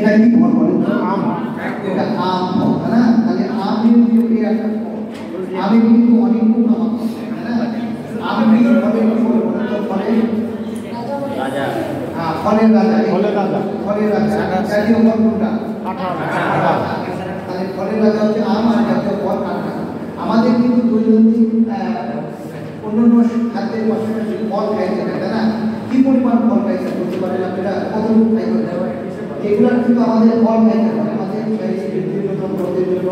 এটা কি ফল বলেন তো? আম। এটা আম ফল, তাই না? তাহলে আমের যে একটা ফল, আমি কিন্তু অনেক আম আছে, তাই না? আমি ফলের ফলের রাজা, হ্যাঁ ফলের রাজা, ফলের রাজা, ফলের রাজা জাতীয় ফল কোনটা? কাঁঠাল। তাহলে ফলের রাজা হচ্ছে আম আর জাতীয় ফল কাঁঠাল। আমাদের কিন্তু দৈনন্দিন অন্যান্য খাদ্যের পাশাপাশি ফল খাইতে হয়, তাই না? কি পরিমাণ ফল খাইতে বলতে পারেন আপনারা? কতটুকু খাইতে হয়? এগুলো কিন্তু আমাদের ফল খাইতে হয়, আমাদের বৃদ্ধির জন্য, গ্রোথের জন্য।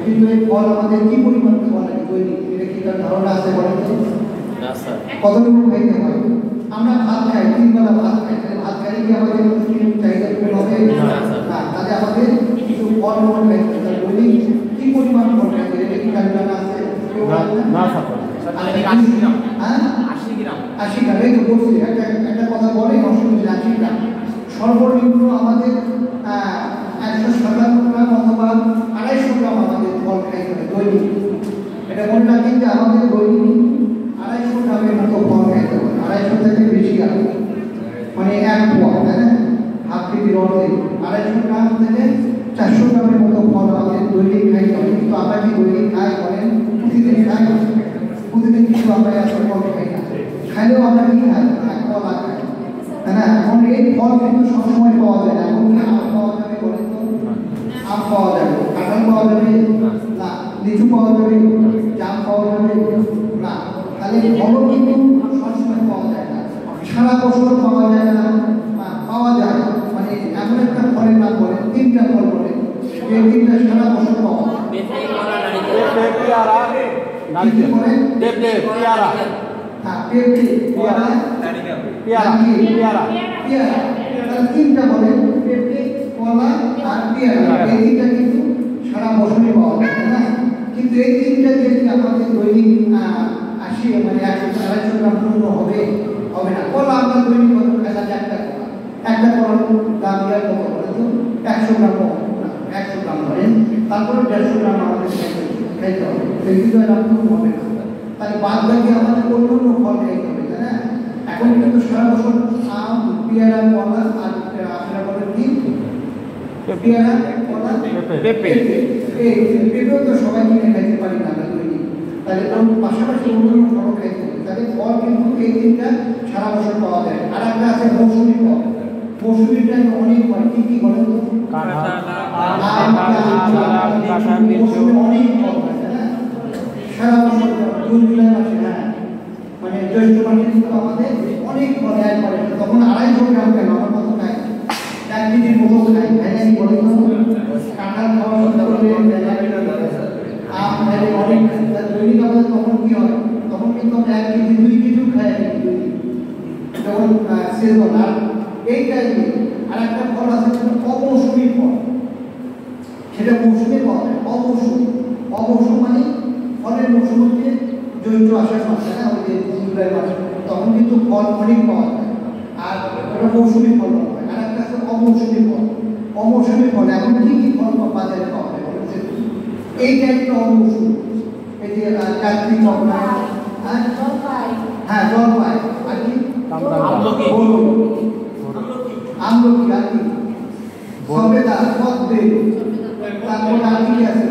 কিন্তু এই ফল আমাদের কি পরিমাণ খাওয়া লাগে দৈনিক? এটা কি তার ধারণা আছে বলেন তো? কতটুকু খাইতে হয়? আমরা ভাত খাই, 3 বেলা ভাত খাই, তাহলে ভাত খাইলে কি আমাদের চাহিদা পূরণ হবে? না। তাহলে আমাদের কিছু ফল খাইতে হয়। দৈনিক কি পরিমাণ ফল খাইতে হয়? এটা কি তার জানা আছে? না স্যার। 80 গ্রাম। হ্যাঁ 80 গ্রাম। 80 গ্রাম, এই তো বলছি, একটা কথা বলে 80 গ্রাম। সর্বনিম্ন আমাদের 157 গ্রাম অথবা 250 গ্রাম আমাদের ফল খাইতে হয় দৈনিক। এটা মনে রাখেন যে আমাদের দৈনিক 250 গ্রামের মতো ফল খাইতে হয়। 250 থেকে বেশি আছে, মানে 1 পোয়া, তাই না? হাফ কেজির অর্ধেক, 250 গ্রাম থেকে 400 গ্রামের মতো ফল আমাদের দৈনিক খাইতে হয়। কিন্তু আমরা কি দৈনিক খাই বলেন? প্রতিদিন খাই? প্রতিদিন কিছু আমরা এত ফল খাই না। খাইলেও আমরা কি খাই? 1 পোয়া খাই, তাই না? এখন এই ফল কিন্তু সবসময় পাওয়া যায় না। এখন কি আম পাওয়া যাবে বলেন তো? আম পাওয়া যাবে, কাঁঠাল পাওয়া যাবে না, লিচু পাওয়া যাবে, জাম পাওয়া যাবে না। তাহলে ফলও কিন্তু সবসময় পাওয়া যায় না, সারা বছর পাওয়া যায় না। পাওয়া যায় মানে এমন একটা ফলের নাম বলেন, 3টা ফল বলেন যে 3টা সারা বছর পাওয়া যায়। পেয়ারা, হ্যাঁ পেঁপে, কলা, পেয়ারা, পেয়ারা। তাহলে 3টা বলেন, পেঁপে, কলা আর পেয়ারা। এই 3টা কিন্তু সারা বছরই পাওয়া যায়, তাই না? কিন্তু এই 3টা যে আমাদের দৈনিক 80 মানে 150 গ্রাম পূর্ণ হবে না। কলা আমরা দৈনিক কত খাই? একটা কলার দাম দেওয়ার কত বলে তো? 100 গ্রাম, 100 গ্রাম ধরেন, তারপরে 150 গ্রাম আমাদের খাইতে হবে। কিন্তু এটা পূর্ণ হবে না। তাহলে বাদ বাকি আমাদের অন্যান্য ফল খাইতে হবে, তাই না? এখন কিন্তু সারা বছর আম, পেয়ারা, কলা আর আপনারা বলেন কি? পেয়ারা, কলা, পেঁপে। পেঁপেও তো সবাই কিনে খাইতে পারি না আমরা দৈনিক। তাহলে পাশাপাশি অন্যান্য ফল খাইতে হবে। তাহলে ফল কিন্তু এই 3টা সারা বছর পাওয়া যায়। আর একটা আছে মৌসুমী ফল। মৌসুমীটা অনেক হয়, কি কি বলেন তো? মৌসুমী অনেক ফল হয়, তাই না? সারা বছর জুন জুলাই মাসে, হ্যাঁ মানে জ্যৈষ্ঠ মাসে কিন্তু আমাদের অনেক ফল একবারে। তখন 250 গ্রাম কেন, আমার কত খাই? 1 কেজির মতো খাই, তাই না? বলেন তো? কাঁঠাল খাওয়া শুরু করলে, আম খাইলে অনেক দৈনিক আমাদের তখন কি হয়? তখন কিন্তু 1 কেজি 2 কেজিও খাই যখন সিজন। আর এই টাইমে আর একটা ফল আছে অমৌসুমী ফল, সেটা মৌসুমে পাওয়া যায়। অমৌসুম মানে ফলের মৌসুম হচ্ছে জ্যৈষ্ঠ আষাঢ় মাসে, না ওই যে জুলাই মাসে, তখন কিন্তু ফল অনেক পাওয়া যায়। আর ওটা মৌসুমী ফল হয়। আর একটা আছে অমৌসুমী ফল। অমৌসুমী ফল এখন কি ফল বাজারে পাওয়া যায়? এই টাইপটা অমৌসুমী। এই যে কার্তিক, হ্যাঁ জলপাই, আর কি আমলকি, আর কি সবেদা, পদ্মে, তারপর আর কি আছে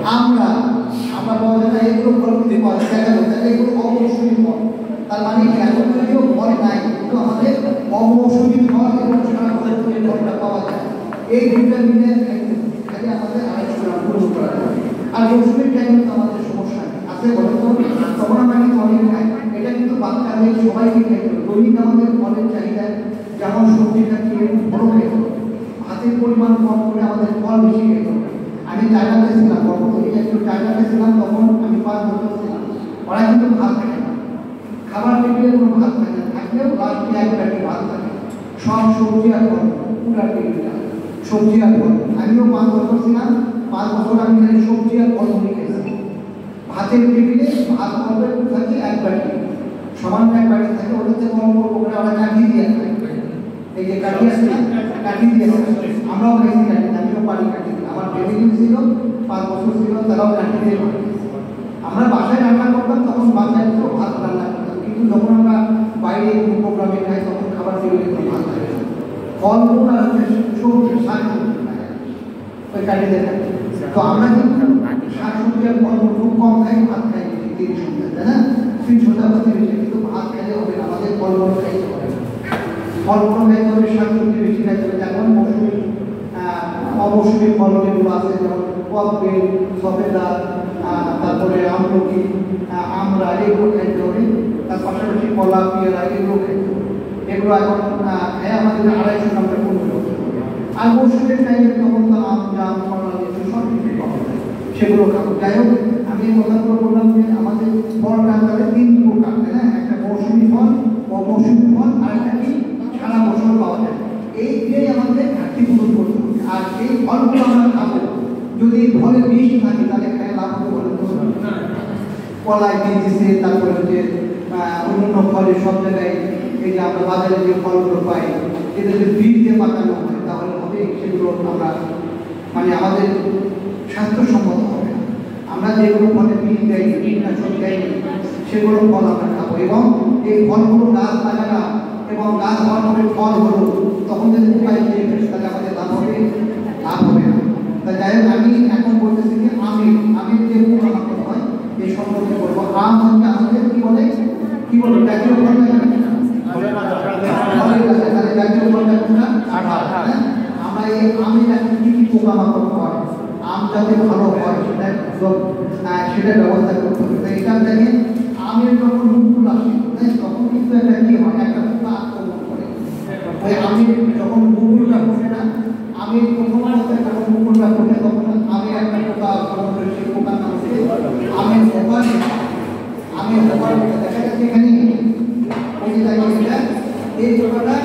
আমরা পাওয়া যায় না। এগুলো ফল কিন্তু পাওয়া যায়, দেখা যায় এগুলো অমৌসুমী ফল। তার মানে কি এখন যদিও ফল নাই, কিন্তু আমাদের অমৌসুমী ফল এবং সারা বছরের ফলটা পাওয়া যায়। এই 2টা মিলে খালি আমাদের 250 গ্রাম পূর্ণ করা যায়। আর মৌসুমীর টাইমে তো আমাদের সমস্যা আছে বলে তো, তখন আমরা কিন্তু অনেক খাই। এটা কিন্তু বাচ্চাদের সবাইকে খাইতে হবে। দৈনিক আমাদের ফলের চাহিদা, যেমন সবজি খাচ্ছি ফলও খাইতে হবে। ভাতের পরিমাণ কম করে আমাদের ফল বেশি খেতে হবে। আমি চায়নাতে ছিলাম, চায়নাতে ছিলাম তখন আমি 5 বছর ছিলাম। ওরা কিন্তু ভাত খায় না, খাবার টেবিলে কোনো ভাত থাকে না, থাকলেও লাস্টে 1 প্লেট ভাত থাকে, সব সবজি আর ফল, পুরা টেবিলটা সবজি আর ফল। আমিও 5 বছর ছিলাম, 5 বছর আমি খালি সবজি আর ফল নিয়ে গেছি। ভাতের টেবিলে ভাত করবে থাকে 1 বাটি, সমান 1 বাটি থাকে, ওটাতে অল্প করে ওরা কাঠি দিয়ে খায়। এই যে কাঠি আছে না, কাঠি দিয়ে আমরাও খাইছি কাঠি, আমিও পারি কাঠি। আমার টেবিল ছিল, 5 বছর ছিল, তারাও কাঠি দিয়ে খায়। আমরা বাসায় রান্না করতাম, তখন বাসায় তো ভাত রান্না করতাম, কিন্তু যখন আমরা বাইরে কোনো প্রোগ্রামে খাই তখন খাবার টেবিলে ভাত খাই। ফলমূল আর সবজি শাকসবজি ওই কাটি দেখেন। তো আমরা কিন্তু শাকসবজি আর ফলমূল খুব কম খাই, ভাত খাই 3 সপ্তাহ, তাই না? 3 সপ্তাহ বা 30 কিন্তু ভাত খেলে হবে না, আমাদের ফলমূল খাইতে হবে, ফলমূল খাইতে হবে, শাকসবজি বেশি খাইতে হবে। যেমন মৌসুমি অমৌসুমি ফল যেগুলো আছে, যেমন কদবেল, সফেদা, তারপরে আমলকি, আমরা এগুলো খাইতে হবে। তার পাশাপাশি কলা, পেয়ারা এগুলো খাইতে হবে। এগুলো এখন খায় আমাদের 250 গ্রামটা কমে যাবে। আর মৌসুমের টাইমে তখন তো আম, জাম, কলা, লিচু সব কিছু পাওয়া যায়, সেগুলো খাবো। যাই হোক, আমি এই কথাগুলো বললাম যে আমাদের ফলটা তাহলে 3 প্রকার, তাই না? একটা মৌসুমি ফল, অমৌসুমি ফল, আর একটা কি সারা বছর পাওয়া যায়। এই দিয়েই আমাদের ঘাটতি পূরণ করতে হবে। আর এই ফলগুলো আমরা খাবো, যদি ফলে বিষ থাকে তাহলে খায় লাভ হবে বলে তো কলায় বিষ দিচ্ছে, তারপরে হচ্ছে অন্যান্য ফলে সব জায়গায় এই যে আমরা বাজারে যে ফলগুলো পাই এদের যদি বীজ দিয়ে পাকানো হয় তাহলে হবে সেগুলো আমরা মানে আমাদের স্বাস্থ্যসম্মত হবে। আমরা যেগুলো ফলে বীজ দেয়, কীটনাশক দেয়, সেগুলো ফল আমরা খাবো। এবং এই ফলগুলো গাছ লাগানো এবং গাছ হওয়ার পরে ফল হলো, তখন যদি উপায় দিয়ে ফেলে তাহলে আমাদের লাভ হবে, লাভ হবে না। তা যাই হোক, আমি এখন বলতেছি যে আমের যে পোকামাকড় হয় এই সম্পর্কে বলবো। আম হচ্ছে আমাদের কি বলে জাতীয় ফল, আমরা এই আমের এখন কি কি পোকামাকড় হয়, আম যাতে ভালো হয় সেটা ব্যবস্থা করতে হবে। এটা দেখে আমের যখন মুকুল আসে তখন কিন্তু একটা কি হয়, একটা পোকা আক্রমণ করে। ওই আমের যখন মুকুলটা ফোটে না, আমের প্রথম অবস্থায় যখন মুকুলটা ফোটে তখন আমের একটা পোকা আক্রমণ করে, সেই পোকার নাম হচ্ছে আমের হোপার। আমের হোপার দেখা যাচ্ছে এখানে ওই যে দেখা এই পোকাটা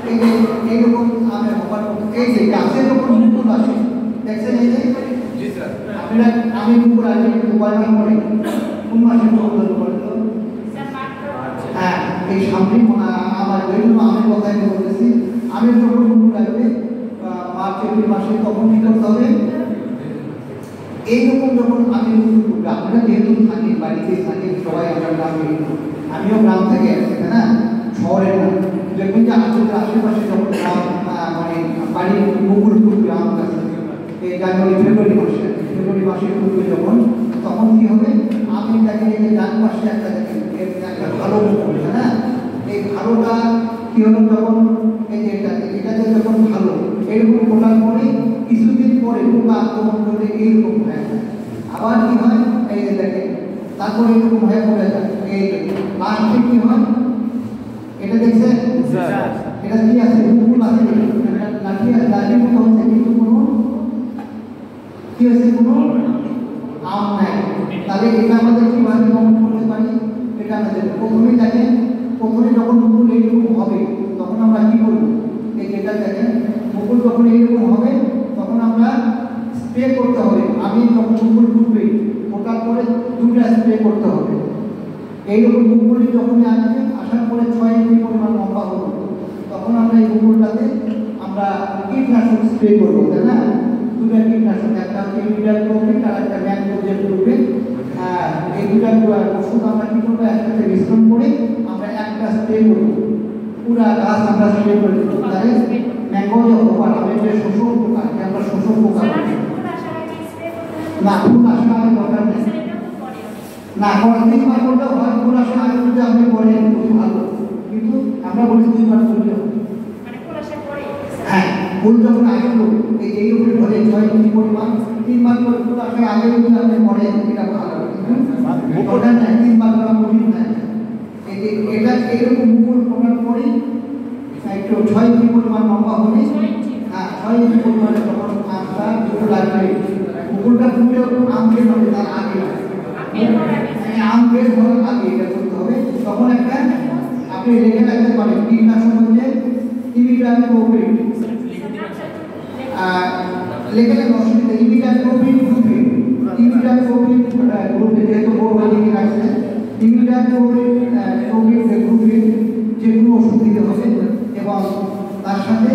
এই যে এইরকম আমের হোপার, এই যে গাছের যখন মুকুল আসে দেখছেন, এই যে আপনারা আমের মুকুল আসে উপাদান করে কোন মাসে মুকুল করে তো হ্যাঁ এই সামনে আমার ওইগুলো আমের কথাই বলতেছি। আমের যখন মুকুল আসবে মার্চ এপ্রিল মাসে তখন কি করতে হবে, এইরকম যখন আমের মুকুল করবে, আপনারা যেহেতু থাকি বাড়িতে থাকি সবাই আমরা গ্রামে, আমিও গ্রাম থেকে আসছি, তাই না? শহরের না, দেখুন যে আমাদের আশেপাশে যখন গ্রাম মানে বাড়ির মুকুল ফুটবে আম গাছে এই জানুয়ারি ফেব্রুয়ারি মাসে ফুটবে যখন, তখন কি হবে আমের দেখেন এই যে ডান পাশে একটা ভালো মুকুল, তাই না? এই ভালোটা কি হলো যখন এই যে এটাতে যখন ভালো এরকম ফোটার পরে কিছুদিন পরে পোকা আক্রমণ করলে এইরকম হয়ে যায়। আবার কি হয় এই যে দেখেন তারপরে এরকম হয়ে পড়ে যায়। এই লাস্টে কি হয় এটা দেখছেন, এটা কি আছে মুকুল আছে, লাঠি আছে, লাঠি মতো হচ্ছে কিন্তু কোনো কি হয়েছে, কোনো আম নাই। তাহলে এটা আমাদের কিভাবে প্রমাণ করতে পারি, এটা আমাদের প্রথমেই দেখেন, প্রথমে যখন মুকুল এইরকম হবে তখন আমরা কি করবো, এই যেটা দেখেন মুকুল যখন এইরকম হবে তখন আমরা স্প্রে করতে হবে। আমি যখন মুকুল ফুটবে ওটার পরে 2টা স্প্রে করতে হবে। এইরকম মুকুলটি যখন আসবে আসার পরে 6 ইঞ্চি পরিমাণ লম্বা হলো তখন আমরা এই মুকুলটাতে আমরা কীটনাশক স্প্রে করবো, তাই না? 2টা কীটনাশক, একটা হচ্ছে ইমিডাক্লোপিড আর একটা ম্যানকোজেব। এই 2টা ওষুধ আমরা কি করবো, একসাথে মিশ্রণ করে আমরা একটা স্প্রে করবো, পুরা গাছ আমরা স্প্রে করে দেবো। তাহলে ম্যানকোজেব পোকা, আমাদের যে শোষক পোকা, আমরা শোষক পোকা না, ফুল আসার আগে দরকার নেই না, কয়েকদিন বার করলেও হয়, ফুল আসার আগে যদি আপনি করেন খুব ভালো, কিন্তু আমরা বলি 2 বার করলে হ্যাঁ, ফুল যখন আগে এই উপরে ধরে 6 ইঞ্চি পরিমাণ 3 বার করে ফুল আসার আগে যদি আপনি করেন এটা ভালো, কিন্তু ওটা না 3 বার করা কঠিন হয়। এটা এইরকম মুকুল ফোটার পরে একটু 6 ইঞ্চি পরিমাণ লম্বা হলে হ্যাঁ 6 ইঞ্চি পরিমাণে যখন আমটা মুকুল আসবে, মুকুলটা ফুটে আম বের হবে তার আগে, আম বের হওয়ার আগে এটা করতে হবে। তখন একটা আপনি রেখে রাখতে পারেন কীটনাশক হচ্ছে ইমিডাক্লোপিড, লেখা অসুবিধা ইমিডাক্লোপিড গ্রুপে, ইমিডাক্লোপিড গ্রুপে যেহেতু বড় লিখে রাখছেন ইমিডাক্লোপিড গ্রুপে যেগুলো ওষুধ দিতে হবে এবং তার সাথে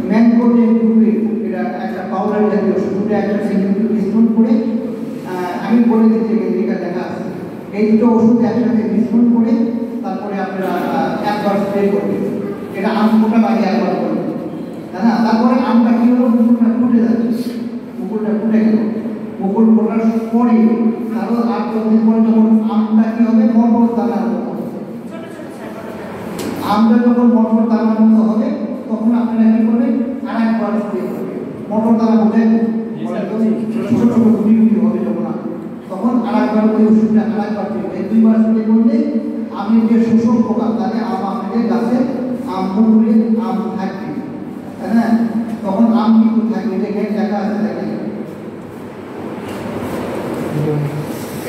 ম্যানকোজেব গ্রুপে এটা একটা পাউডার জাতীয় ওষুধ, একটা মিশ্রণ করে আমি বলে দিচ্ছি এটা দেখা আছে, এই 2টো ওষুধ একসাথে মিশ্রণ করে তারপরে আপনারা একবার স্প্রে করবেন। এটা আম ফোটার আগে একবার করবেন, যখন মটর দানার মতো হবে তখন আপনারা কি করবেন, আরেকবার স্প্রে করবেন। মটর দানা বোঝেন, ছোট ছোট গুটি গুটি হবে যখন, তখন আরেকবার ওই ওষুধটা আরেকবার দিবেন। এই দুইবার স্প্রে করলে আমি যে শোষক পোকা, তাহলে আপনাদের গাছে আম মুকুলে আম থাকবে, হ্যাঁ, তখন আম কিন্তু থাকবে। দেখেন দেখা আছে, দেখেন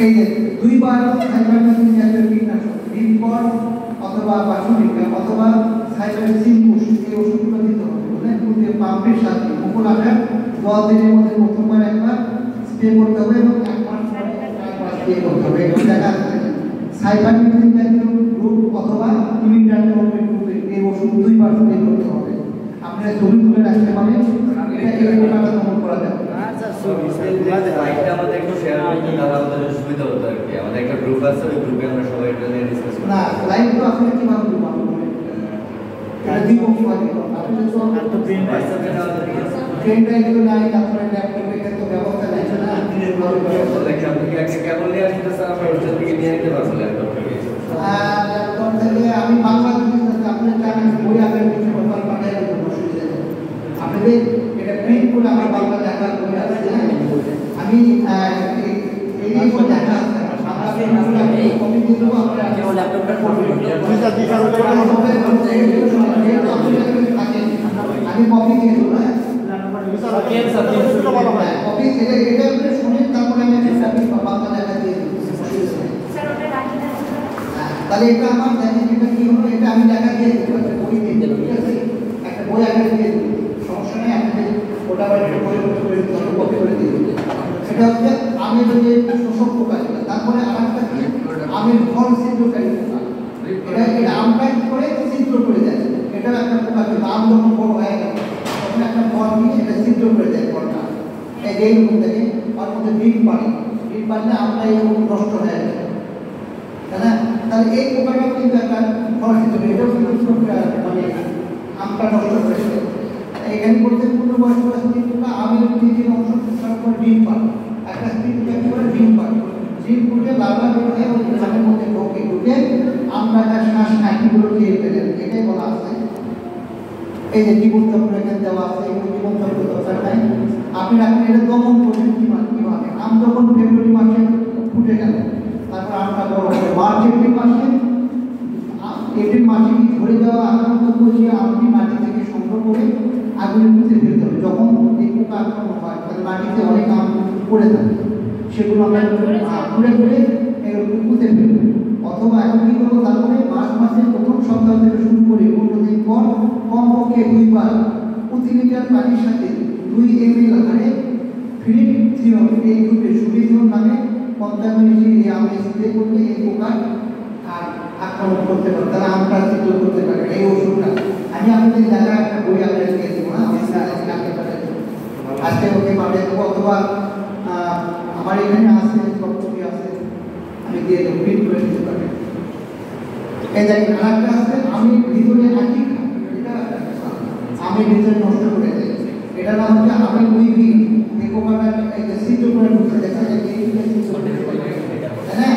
এই যে দুইবার সাইবারমেথ্রিন জাতীয় কীটনাশক রিপট অথবা বাসুরিকা অথবা সাইবারসিন ওষুধ, এই ওষুধগুলো দিতে হবে। বুঝলেন, পুরো পাম্পের সাথে মুকুল আসার 10 দিনের মধ্যে প্রথমবার একবার স্প্রে করতে হবে এবং 1 মাস পরে একবার স্প্রে করতে হবে। এটা দেখা আছে সাইবারমেথ্রিন জাতীয় গ্রুপ অথবা ইমিডাক্লোপিড গ্রুপের এই ওষুধ 2 বার স্প্রে করতে হবে। আপনারা ছবি তুলে রাখতে পারেন, এটা এই পোকাটা দমন করা যাবে। লাইকটা আমাদের একটু শেয়ার করতে তাহলে আমাদের সুবিধা হতো আর কি। আমাদের একটা গ্রুপ আছে, ওই গ্রুপে আমরা সবাই এটা নিয়ে ডিসকাস করি। না, লাইভ তো আপনি কিভাবে দিবেন? এটা দিব কিভাবে? আপনি তো আর তো প্রিন্ট হোয়াটসঅ্যাপে না প্রিন্ট এগুলো নাই, তারপরে ল্যাপটপে তো ব্যবস্থা নাই না, দিনের ভাবে ব্যবস্থা নাই। দেখি আপনি কি একটা কেবল নিয়ে আসতে স্যার, আমরা ওটা থেকে নিয়ে নিতে পারবো ল্যাপটপ থেকে। ল্যাপটপ থেকে আমি বাংলাদেশে আপনি চান বই আকারে কিছু প্রোফাইল পাঠিয়ে দেবো, অসুবিধা নেই। আপনাদের এটা প্রিন্ট করে আমার বাংলা লেখা বই আছে, আমি এই বই লেখা আছে, আমি কপি দিয়ে দেবো, আপনারা ল্যাপটপটা করবেন। আমি কপি দিয়ে দেবো, কপি এটা শুনে তারপরে আমি বাংলা লেখা দিয়ে দেবো। তাহলে এটা আমার দেখেন, এটা কি হলো, এটা আমি লেখা দিয়ে দেবো, একটা বই দিয়ে দেবো, ঠিক আছে, একটা বই আকারে দিয়ে দেবো, সমস্যা নেই। আপনাদের ওটা আবার একটা বই করে দিতে হবে, কপি করে দিয়ে দেবো। সেটা হচ্ছে আমের যে শোষক পোকা, তারপরে আরেকটা কি আমের ফল ছিদ্রকারী পোকা, এটা আমটা কি করে ছিদ্র করে দেয়। এটার একটা পোকা, কিন্তু আম যখন বড় হয়ে গেল তখন একটা ফল নিয়ে এটা ছিদ্র করে দেয় ফলটা। এই যে এইরকম দেখে ওর মধ্যে ডিম পারলে আমটা এইরকম নষ্ট হয়ে যায়, তাই না? তাহলে এই পোকাটা কিন্তু একটা ফল ছিদ্র, এটাও কিন্তু মানে আমটা নষ্ট করে দেয়। এখানে বলতে পূর্ণবয়স্ক স্ত্রীরা আমের তিনটি অংশ প্রসার করে ডিম পারে, একটা স্ত্রী করে ডিম পারে, ডিম ফুটে লার্ভা বের হয়ে ওই আমের মধ্যে ঢুকে আমরা তার শ্বাস নাকিগুলো খেয়ে ফেলে, এটাই বলা আছে। এই যে জীবন চক্র এখানে দেওয়া আছে, এগুলো জীবন চক্র দরকার নাই। আপনি রাখেন এটা দমন করবেন কিভাবে। আম যখন ফেব্রুয়ারি মাসে ফুটে গেল, তারপর আমটা বড় হবে মার্চ এপ্রিল মাসে কি ধরে দেওয়া আক্রান্ত করছে, আমটি মাটি থেকে সংগ্রহ করে আগুনে পুঁতে ফেলতে হবে। যখন এই পোকা আক্রমণ হয় তাহলে মাটিতে অনেক আম পড়ে থাকে, সেগুলো আমরা ঘুরে এগুলো পুঁতে ফেলবো। অথবা এখন কি করবো, তারপরে মার্চ মাসের প্রথম সপ্তাহ থেকে শুরু করে 15 দিন পর কমপক্ষে 2 বার প্রতি লিটার পানির সাথে 2 ml হারে ফিলিপথিয়ন এই গ্রুপে সুবিধন নামে 50 মিলি এই আমে স্প্রে করলে এই পোকা আর আক্রমণ করতে পারে, তারা আমটা চিত্র করতে পারে। এই ওষুধটা আমি আপনাদের জায়গায় একটা বই আপনাদের দিয়ে দেবো, হ্যাঁ, আজকে ওকে পাঠিয়ে দেবো, অথবা আমার এখানে আছে সবচেয়ে আছে, আমি দিয়ে দেবো, প্রিন্ট করে দিতে পারি। এই দেখেন আরেকটা আছে, আমি ভিতরে আঁকি, এটা আমি ভিতরে নষ্ট করে দেয়, এটা নাম হচ্ছে আমি উইভি। এই পোকাটা এই যে ছিদ্র করে ঢুকছে, দেখা যায় হ্যাঁ,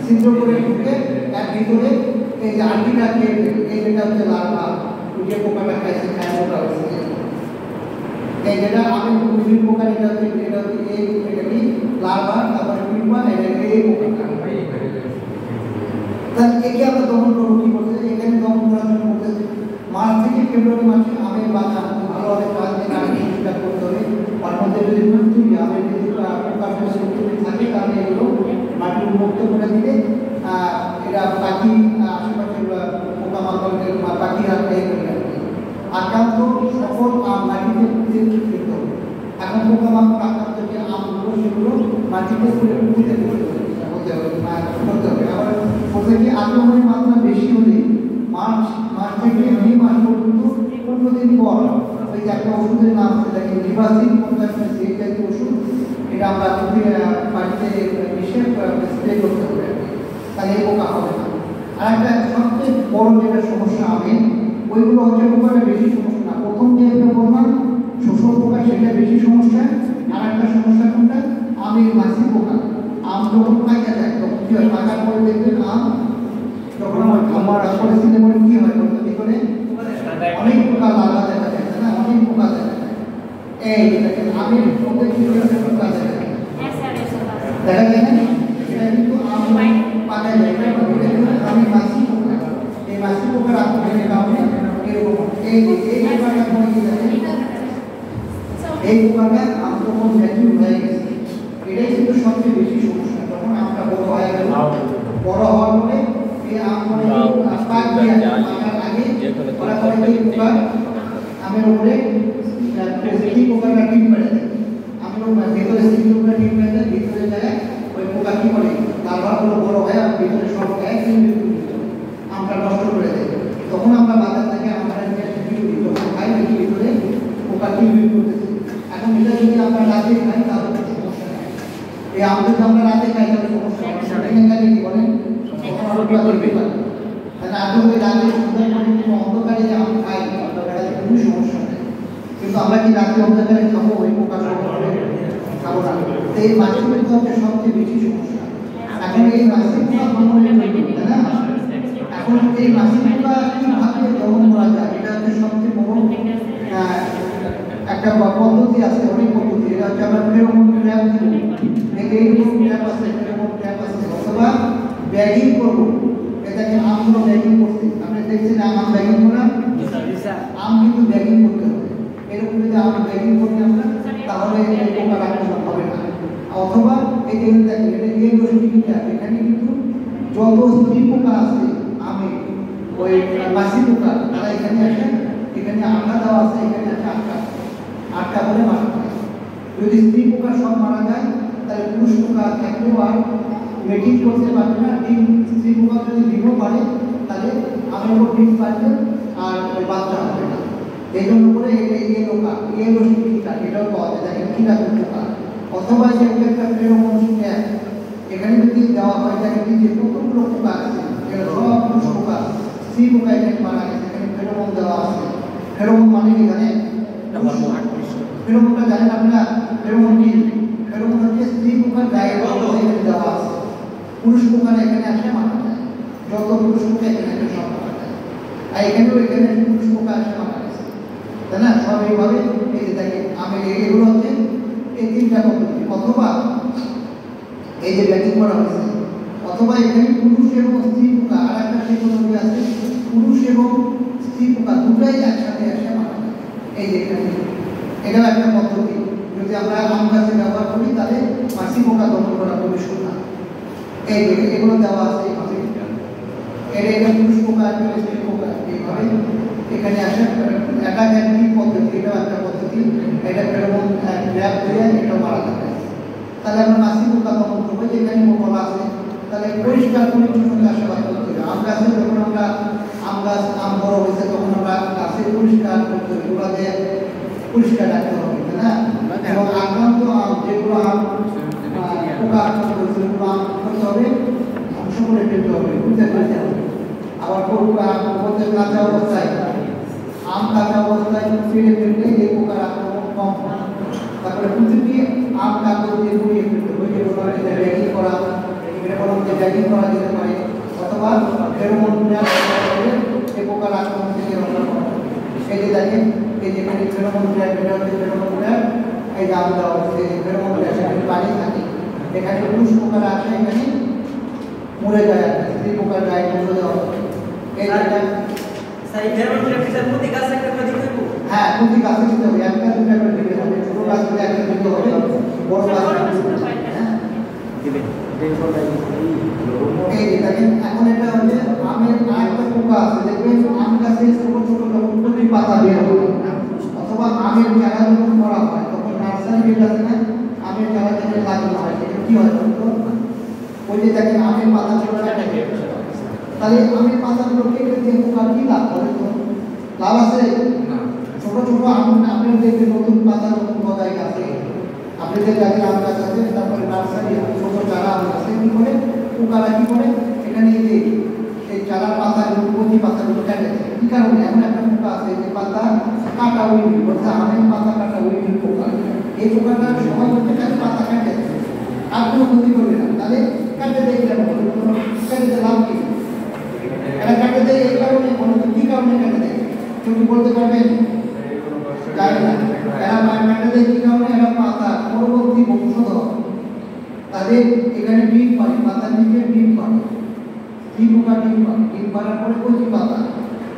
ছিদ্র করে ঢুকে তার ভিতরে এই যে আঁকিটা খেয়ে এই যেটা হচ্ছে লার্ভা, যে পোকাটা খাইছে খায় ওটা হচ্ছে এই যেটা আমি উইভি পোকা, এটা হচ্ছে এই এটা কি লার্ভা, তারপরে পিপা, এটা এই পোকাটা। তাহলে একে আমরা দমন করবো কি বলতে, এখানে দমন করার জন্য বলতেছে মার্চ থেকে ফেব্রুয়ারি মাসে আমের বাগান ভালোভাবে কাজ দিয়ে করতে হবে। তার মধ্যে যদি তুলি আমের যদি থাকে তাহলে এগুলো মাটি উন্মুক্ত করে দিলে এরা পাখি আশেপাশে পোকামাকড় পাখিরা খেয়ে ফেলে আক্রান্ত সকল আম মাটিতে পুঁতে ফেলতে হবে। এখন পোকামাকড় আক্রান্ত যে আমগুলো সেগুলো মাটিতে পুঁতে করতে হবে। আবার প্রত্যেকে আক্রমণের মাত্রা বেশি হলে মার্চ থেকে মে মাস পর্যন্ত 15 দিন পর ওই যে একটা ওষুধের নাম হচ্ছে দেখেন লিভাসিন 50 এই জাতীয় ওষুধ, এটা আমরা বাড়িতে মিশিয়ে স্প্রে করতে হবে, তাহলে এই পোকা হবে না। আর একটা সবচেয়ে বড় যেটা সমস্যা আমি ওইগুলো হচ্ছে পোকাটা বেশি সমস্যা না, প্রথম যে একটা বললাম শোষক পোকা সেটা বেশি সমস্যা। আর একটা সমস্যা কোনটা, আমের মাছি পোকা। আম যখন পাকা যায় তখন কি হয়, পাকার পরে দেখবেন আম যখন আমার পরিস্থিতি মনে কি হয় বলতো ভিতরে অনেক পোকা লাগা দেখা যায় না, অনেক পোকা দেখা যায়। এই দেখেন আমি মধ্যে কি পোকা দেখা যায়, দেখা যায় না, এটা কিন্তু আমি পাকা যায় না, আমি মাছি পোকা, এই মাছি পোকার আক্রমণের কারণে এরকম এই পোকাটা মনে কি জানেন, এই পোকাটা আক্রমণ ভ্যাকিউম হয়ে গেছে। এটাই কিন্তু সবচেয়ে বেশি সমস্যা। যখন আমরা বড় হয়ে গেল, বড় হওয়ার পরে এই আক্রমণে পাক দিয়ে পাকার আগে ওরা করে এই পোকা আমের উপরে কি পোকাটা টিপ মেরে দেয়, আমের ভিতরে সিটি পোকা টিপ মেরে দেয়, ভিতরে যায় ওই পোকা কি করে লার্ভাগুলো বড় হয়ে ভিতরে সব গায়ে আমরা নষ্ট করে দেয়। তখন আমরা বাজার থেকে আমরা যখন খাই দেখি ভিতরে পোকা টিপ করতেছে। এখন এটা যদি আমরা রাতে খাই তাহলে সমস্যা নেই, এই আম যদি আমরা রাতে খাই তাহলে সমস্যা নেই, কি বলেন অন্ধকারে যে আম খাই কোনো সমস্যা নেই, কিন্তু আমরা কি রাতে অন্ধকারে খাবো ওই পোকা খাবো না। এই মাছি পোকা হচ্ছে সবচেয়ে বেশি সমস্যা। এখন এই মাছি পোকা তাই না, এখন এই মাছি পোকা কিভাবে দমন করা যায় এটা হচ্ছে সবচেয়ে বড় একটা পদ্ধতি আছে, অনেক পদ্ধতি। এটা হচ্ছে আমরা ফেরোমন ট্র্যাপ দিব, এইরকম ট্র্যাপ আছে, ফেরোমন ট্র্যাপ আছে, অথবা ব্যাগিং করবো। এটাকে আমগুলো ব্যাগিং করতে, আপনি দেখছেন আম ব্যাগিং করা, আম কিন্তু ব্যাগিং করতে হবে। এরকম যদি আম ব্যাগিং করি আমরা তাহলে পোকার আক্রমণ হবে না। অথবা এই যে দেখেন এটা এই রশ্মিটা এখানে কিন্তু যত স্ত্রী পোকা আছে আমে ওই মাছি পোকা তারা এখানে আসে, এখানে আঠা দেওয়া আছে, এখানে আছে আটটা করে মারা যায়। যদি স্ত্রী পোকা সব মারা যায় তাহলে পুরুষ পোকা থাকলেও আর মেটিং করতে পারবে না। ডিম স্ত্রী পোকা যদি ডিমও পারে তাহলে আমের উপর ডিম পারবে আর ওই বাচ্চা হবে না। এই জন্য করে ইয়েলো স্টিকার এটাও পাওয়া যায়, দেখেন কীরকম পোকা। অথবা যে একটা ফেরোমন ট্র্যাপ এখানে যদি দেওয়া হয়, দেখেন যে কতগুলো পোকা আছে, এগুলো সব পুরুষ পোকা, স্ত্রী পোকা এখানে মারা গেছে, এখানে ফেরোমন দেওয়া আছে। ফেরোমন মানে কি জানেন? ফেরোমনটা জানেন আপনারা? ফেরোমন কি? ফেরোমন হচ্ছে স্ত্রী পোকার গায়ে এখানে দেওয়া আছে, পুরুষ পোকার এখানে আসে মারা যায়। যত পুরুষ পোকা এখানে আসে সব মারা যায়, আর এখানেও এখানে পুরুষ পোকা আসে মারা গেছে, তাই না? সব এইভাবে এই যে দেখেন আমি এগুলো হচ্ছে এই তিনটা পদ্ধতি। অথবা এই যে ব্যাটিং করা হয়েছে, অথবা এখানে পুরুষ এবং স্ত্রী পোকা আর একটা টেকনোলজি আছে, পুরুষ এবং স্ত্রী পোকা দুটাই একসাথে এসে মারা যায়। এই যে এখানে এটাও একটা পদ্ধতি। যদি আমরা আম গাছে ব্যবহার করি তাহলে মাছি পোকা দমন করা খুবই সোজা। এই যে এগুলো দেওয়া আছে এইভাবে, এটা পুরুষ পোকা আর স্ত্রী পোকা এইভাবে এখানে আসে। এটা একটি পদ্ধতি, এটাও একটা পদ্ধতি। এটা ফেরোমন ট্র্যাপ দিয়ে এটা মারা যাবে। তাহলে আমরা মাছি পোকা দমন করবো, যেখানে পোকা আছে তাহলে পরিষ্কার পরিচ্ছন্ন চাষাবাদ করতে হবে। আম গাছে যখন আমরা আম বড় হয়েছে তখন আমরা গাছে পরিষ্কার করতে হবে, গোড়া দিয়ে পরিষ্কার রাখতে হবে, তাই না? এবং আক্রান্ত আম যেগুলো আম পোকা আক্রান্ত হয়েছে সেগুলো আম করতে হবে, ধ্বংস করে ফেলতে হবে, খুঁজে ফেলতে হবে। আবার কাঁচা অবস্থায় আম কাঁচা অবস্থায় ফিরে ফেললে এই পোকার আক্রমণ কম হয়। তারপরে প্রতিটি আম কাগজ দিয়ে গুঁড়িয়ে ফেলতে হবে, যেগুলো ব্যাগিং করা, ব্যাগিং করা যেতে পারে, অথবা ফেরোমন ট্র্যাপ এই পোকার আক্রমণ থেকে রক্ষা করা। এই যে দেখেন এই যেখানে ফেরোমন ট্র্যাপ, এটা হচ্ছে ফেরোমন ট্র্যাপ, এই যে আম দেওয়া হচ্ছে ফেরোমন ট্র্যাপ, সেখানে পানি থাকে, এখানে পুরুষ পোকার আসে, এখানে মরে যায়, স্ত্রী পোকার গায়ে মরে দেওয়া হয়। এই হ্যাঁ, প্রতি গাছে দিতে হবে, একটা দুটা করে দিতে হবে, ছোট গাছ থেকে একটা দিতে হবে, বড় গাছ এই দেখেন। এখন এটা হচ্ছে আমের আরেকটা পোকা আছে, দেখবেন আম গাছে ছোট ছোট যখন প্রতি পাতা বের হবে, অথবা আমের চারা যখন করা হয় তখন নার্সারি বেড আছে না, আমের চারা থেকে লাগানো হয়, সেটা কি হয় বলতো? ওই যে দেখেন আমের পাতাগুলো কেটে, তাহলে আমের পাতাগুলো কেটে দিয়ে পোকা কি লাভ করে? তো লাভ আছে? ছোট ছোট আমের দেখবেন নতুন পাতা নতুন গজায় গাছে, আপনাদের গাছের আম গাছ আছে, তারপরে নার্সারি ছোট চারা আম গাছে কি করে পোকারা কি করে এখানে এই যে এই চারা পাতাগুলো প্রতি পাতাগুলো কেটে দেয়। কি কারণে? এমন একটা পোকা আছে যে পাতা কাটা উইনি, অর্থাৎ আমের পাতা কাটা উইনি পোকা। এই পোকাটা সবাই করতে চায় পাতা কেটে দেয়, আর কোনো ক্ষতি করবে না, তাহলে কেটে দেয় কেন? কেটে লাভ কি? কারণে কেটে দেয়? কেউ কি বলতে পারবেন? জানি না। এরা কেটে দেয় কি কারণে? এরা পাতা পরবর্তী বংশধর তাদের এখানে ডিম পারে, পাতার নিচে ডিম পারে, ডিম পোকা ডিম পারে, ডিম পাড়ার পরে কচি পাতা,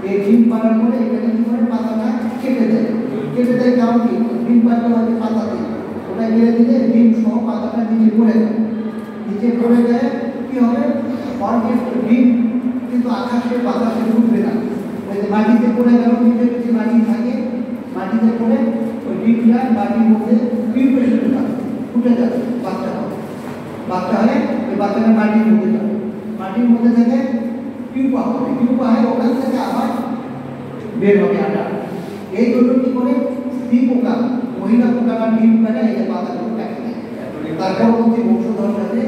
এই ডিম পাড়ার পরে এখানে কি করে পাতাটা কেটে দেয়। কেটে দেয় কারণ কি? ডিম পাড়তে হবে পাতাতে, ওটা কেটে দিলে ডিম সহ পাতাটা নিচে পড়ে যায়। নিচে পড়ে যায় কি হবে? অর্ধেক ডিম কিন্তু আকাশে বাতাসে উঠবে না, ওই যে মাটিতে পড়ে গেল, নিচে যে মাটি থাকে মাটিতে পড়ে ওই ডিমটা মাটির মধ্যে ভিব্রেশন থাকে, উঠে যাবে, বাচ্চা হবে। বাচ্চা হয়ে ওই বাচ্চাটা মাটির মধ্যে যাবে, মাটির মধ্যে থেকে পিউপা হবে, পিউপা হয়ে ওখান থেকে আবার বের হবে আটা। এই জন্য কি করে স্ত্রী পোকা মহিলা পোকাটা ডিম পারে এই যে পাতাগুলো কেটে দেয়, তার পরবর্তী বংশধর সাথে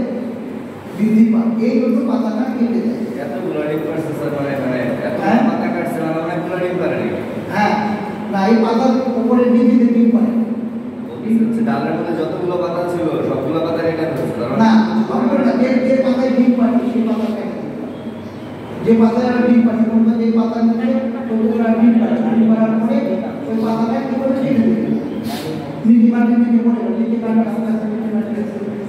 বৃদ্ধি পায়, এই জন্য পাতাটা কেটে দেয়। এতগুলো ডিম পারছে স্যার, মানে এত পাতা কাটছে, মানে অনেকগুলো ডিম পারে নাকি? হ্যাঁ, না এই পাতার উপরে নিচে ডিম পারে। ডালের মধ্যে যতগুলো পাতা ছিল সবগুলো পাতা এটা করছে না, আমরা যে পাতায় ডিম পারে সেই পাতা কেটে দিই। যে পাতায় আর ডিম পারে কোনটা, যে পাতা নিচে ওগুলো ডিম পারে, ডিম পাড়ার পরে ওই পাতাটা কি করে কেটে দিই। নিচে মাটির নিচে পড়ে গেল, নিচে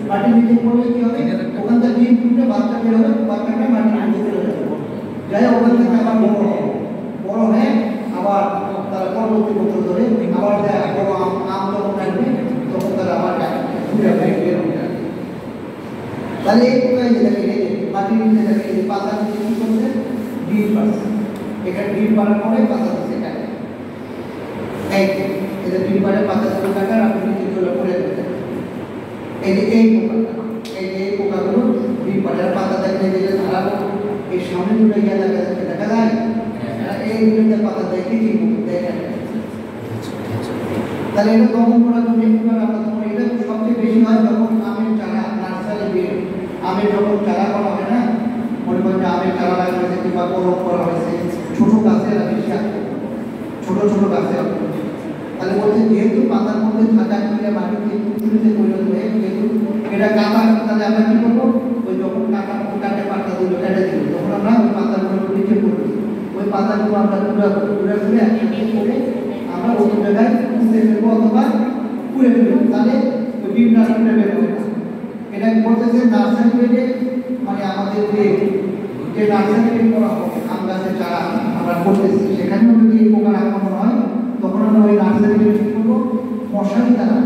মাটির নিচে পড়লে কি হবে? ওখান থেকে ডিম ফুটে বাচ্চা বের হবে, বাচ্চাটা মাটির নিচে চলে যাবে, যাই ওখান থেকে আবার বড় হবে, বড় হয়ে আবার তারা পরবর্তী বছর ধরে আবার বড় আম যখন কাটবে তখন তারা আবার ফুটে বের হয়ে যাবে। তাহলে এই পোকায় যে দেখে মাটির নিচে দেখে পাতার নিচে কি করছে? ডিম পাচ্ছে, এখানে ডিম পাড়ার পরে পাতা দিচ্ছে কাটে, এই যে ডিম পাড়ে পাতা দিচ্ছে কাটার আপনি নিচে চলে পড়ে দেবেন। এই যে এই পোকাটা, এই যে এই পোকাগুলো ডিম পাড়ার পাতা দেখে দিলে ধারালো এই সামনে দুটো ইয়া দেখা যায়, এই দুটো পাতা দেখে কি দেখে। তাহলে এটা দমন করার জন্য আমরা তখন এটা সবচেয়ে বেশি হয় যখন আমের চারা নার্সারি বের, আমের যখন চারা করা হয় না, মনে করেন যে আমের চারা লাগা হয়েছে কিংবা বরফ করা হয়েছে, ছোট গাছে এরা বেশি আসবে, ছোট ছোট গাছে আসবে। তাহলে বলছে যেহেতু পাতার মধ্যে ঝাঁটা কিনে মাটিতে পুকুরিতে পরিণত হয়ে যেহেতু এটা কাটা, তাহলে আমরা কি করবো? ওই যখন কাটে পাতাগুলো কেটে দিব, তখন আমরা ওই পাতাগুলো নিচে পড়বো, ওই পাতাগুলো আমরা ঘুরে একসাথে করে আমরা অন্য জায়গায় পুঁতে ফেলবো অথবা পুড়ে ফেলবো, তাহলে ওই ডিমটা ফুটে বের হবে না। এটা বলতেছে নার্সারি বেডে, মানে আমাদের যে নার্সারি বেড করা হবে আম গাছের চারা আমরা করতেছি, সেখানেও যদি এই পোকার আক্রমণ হয় তখন আমরা ওই নার্সারি বেড কি করবো? মশারি দ্বারা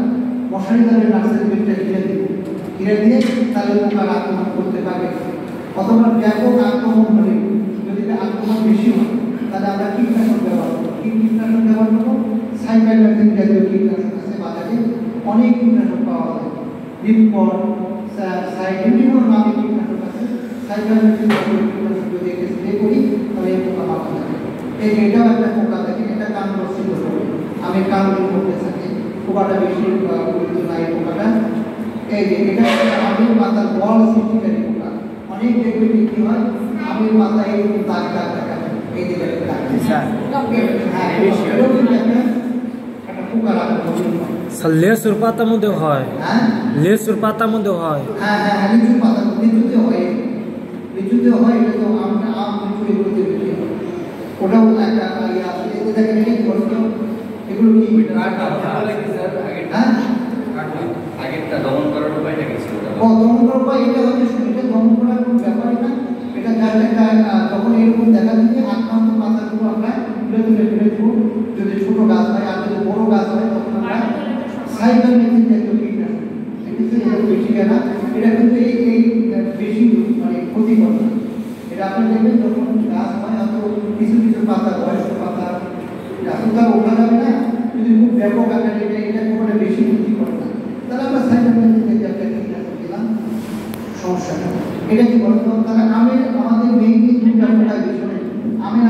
নার্সারি বেডটা ঘিরে দিব, ঘিরে দিয়ে তাহলে পোকার আক্রমণ করতে পারবে। অথবা ব্যাপক আক্রমণ হলে, যদি আক্রমণ বেশি হয় তাহলে আমরা কীটনাশক ব্যবহার করবো। কীটনাশক ব্যবহার করবো সাইক্লোমেথ্রিন জাতীয় কীটনাশক আছে বাজারে, অনেক কীটনাশক পাওয়া যায়, রিপন বিভিন্ন নামে কীটনাশক আছে। সাইক্লোমেথ্রিন জাতীয় কীটনাশক যদি স্প্রে করি তাহলে এই পোকা মারা যাবে। এই যে এটাও একটা পোকা থাকে, এটা কান রসিত হবে, আমি কান করতে থাকি, পোকাটা বেশি গুরুত্ব নাই পোকাটা। এই যে এটা আমের পাতার বল সৃষ্টিকারী পোকা, অনেক দেখবে কি হয় আমের পাতা এইরকম দাগ দাগ দেখা যায়, এই যে দাগ, হ্যাঁ একটা পোকা লেসুর পাতার মধ্যে হয়, লেসুর পাতার মধ্যে হয়, হ্যাঁ হ্যাঁ লিচুর পাতা, লিচুতে হয়, এটা তো আম লিচু এগুলোতে বেশি হয়, ওটাও একটা ইয়ে আছে। এতে দেখেন এই বলতো এগুলো কি আগেরটা দমন করার উপায়টা কি ছিল? দমন করার উপায় এটা হচ্ছে, এটা দমন করার কোনো ব্যাপারই না, এটা জাস্ট একটা যখন এরকম দেখা দিচ্ছে আক্রান্ত পাতাগুলো আমরা তুলে দেবো, যদি ছোট গাছ হয়, আর যদি বড় গাছ হয় তখন আমরা সাইক্লোমেথ্রিন জাতীয় কীটনাশক, এটা বেশি না, এটা কিন্তু এই বেশি মানে ক্ষতিকর না। এটা আপনি দেখবেন যখন গাছ হয় হয়তো কিছু পাতা, বয়স্ক পাতা এখন তো ওঠা যাবে না, যদি খুব ব্যাপক আকারে এটা কোনো বেশি ক্ষতিকর না, তাহলে আমরা সাইক্লোমেথ্রিন জাতীয় কীটনাশক দিলাম, সমস্যা নেই। এটা কি বলতো? তাহলে আমাদের মেইনলি দুটা পোকায় পিছনে,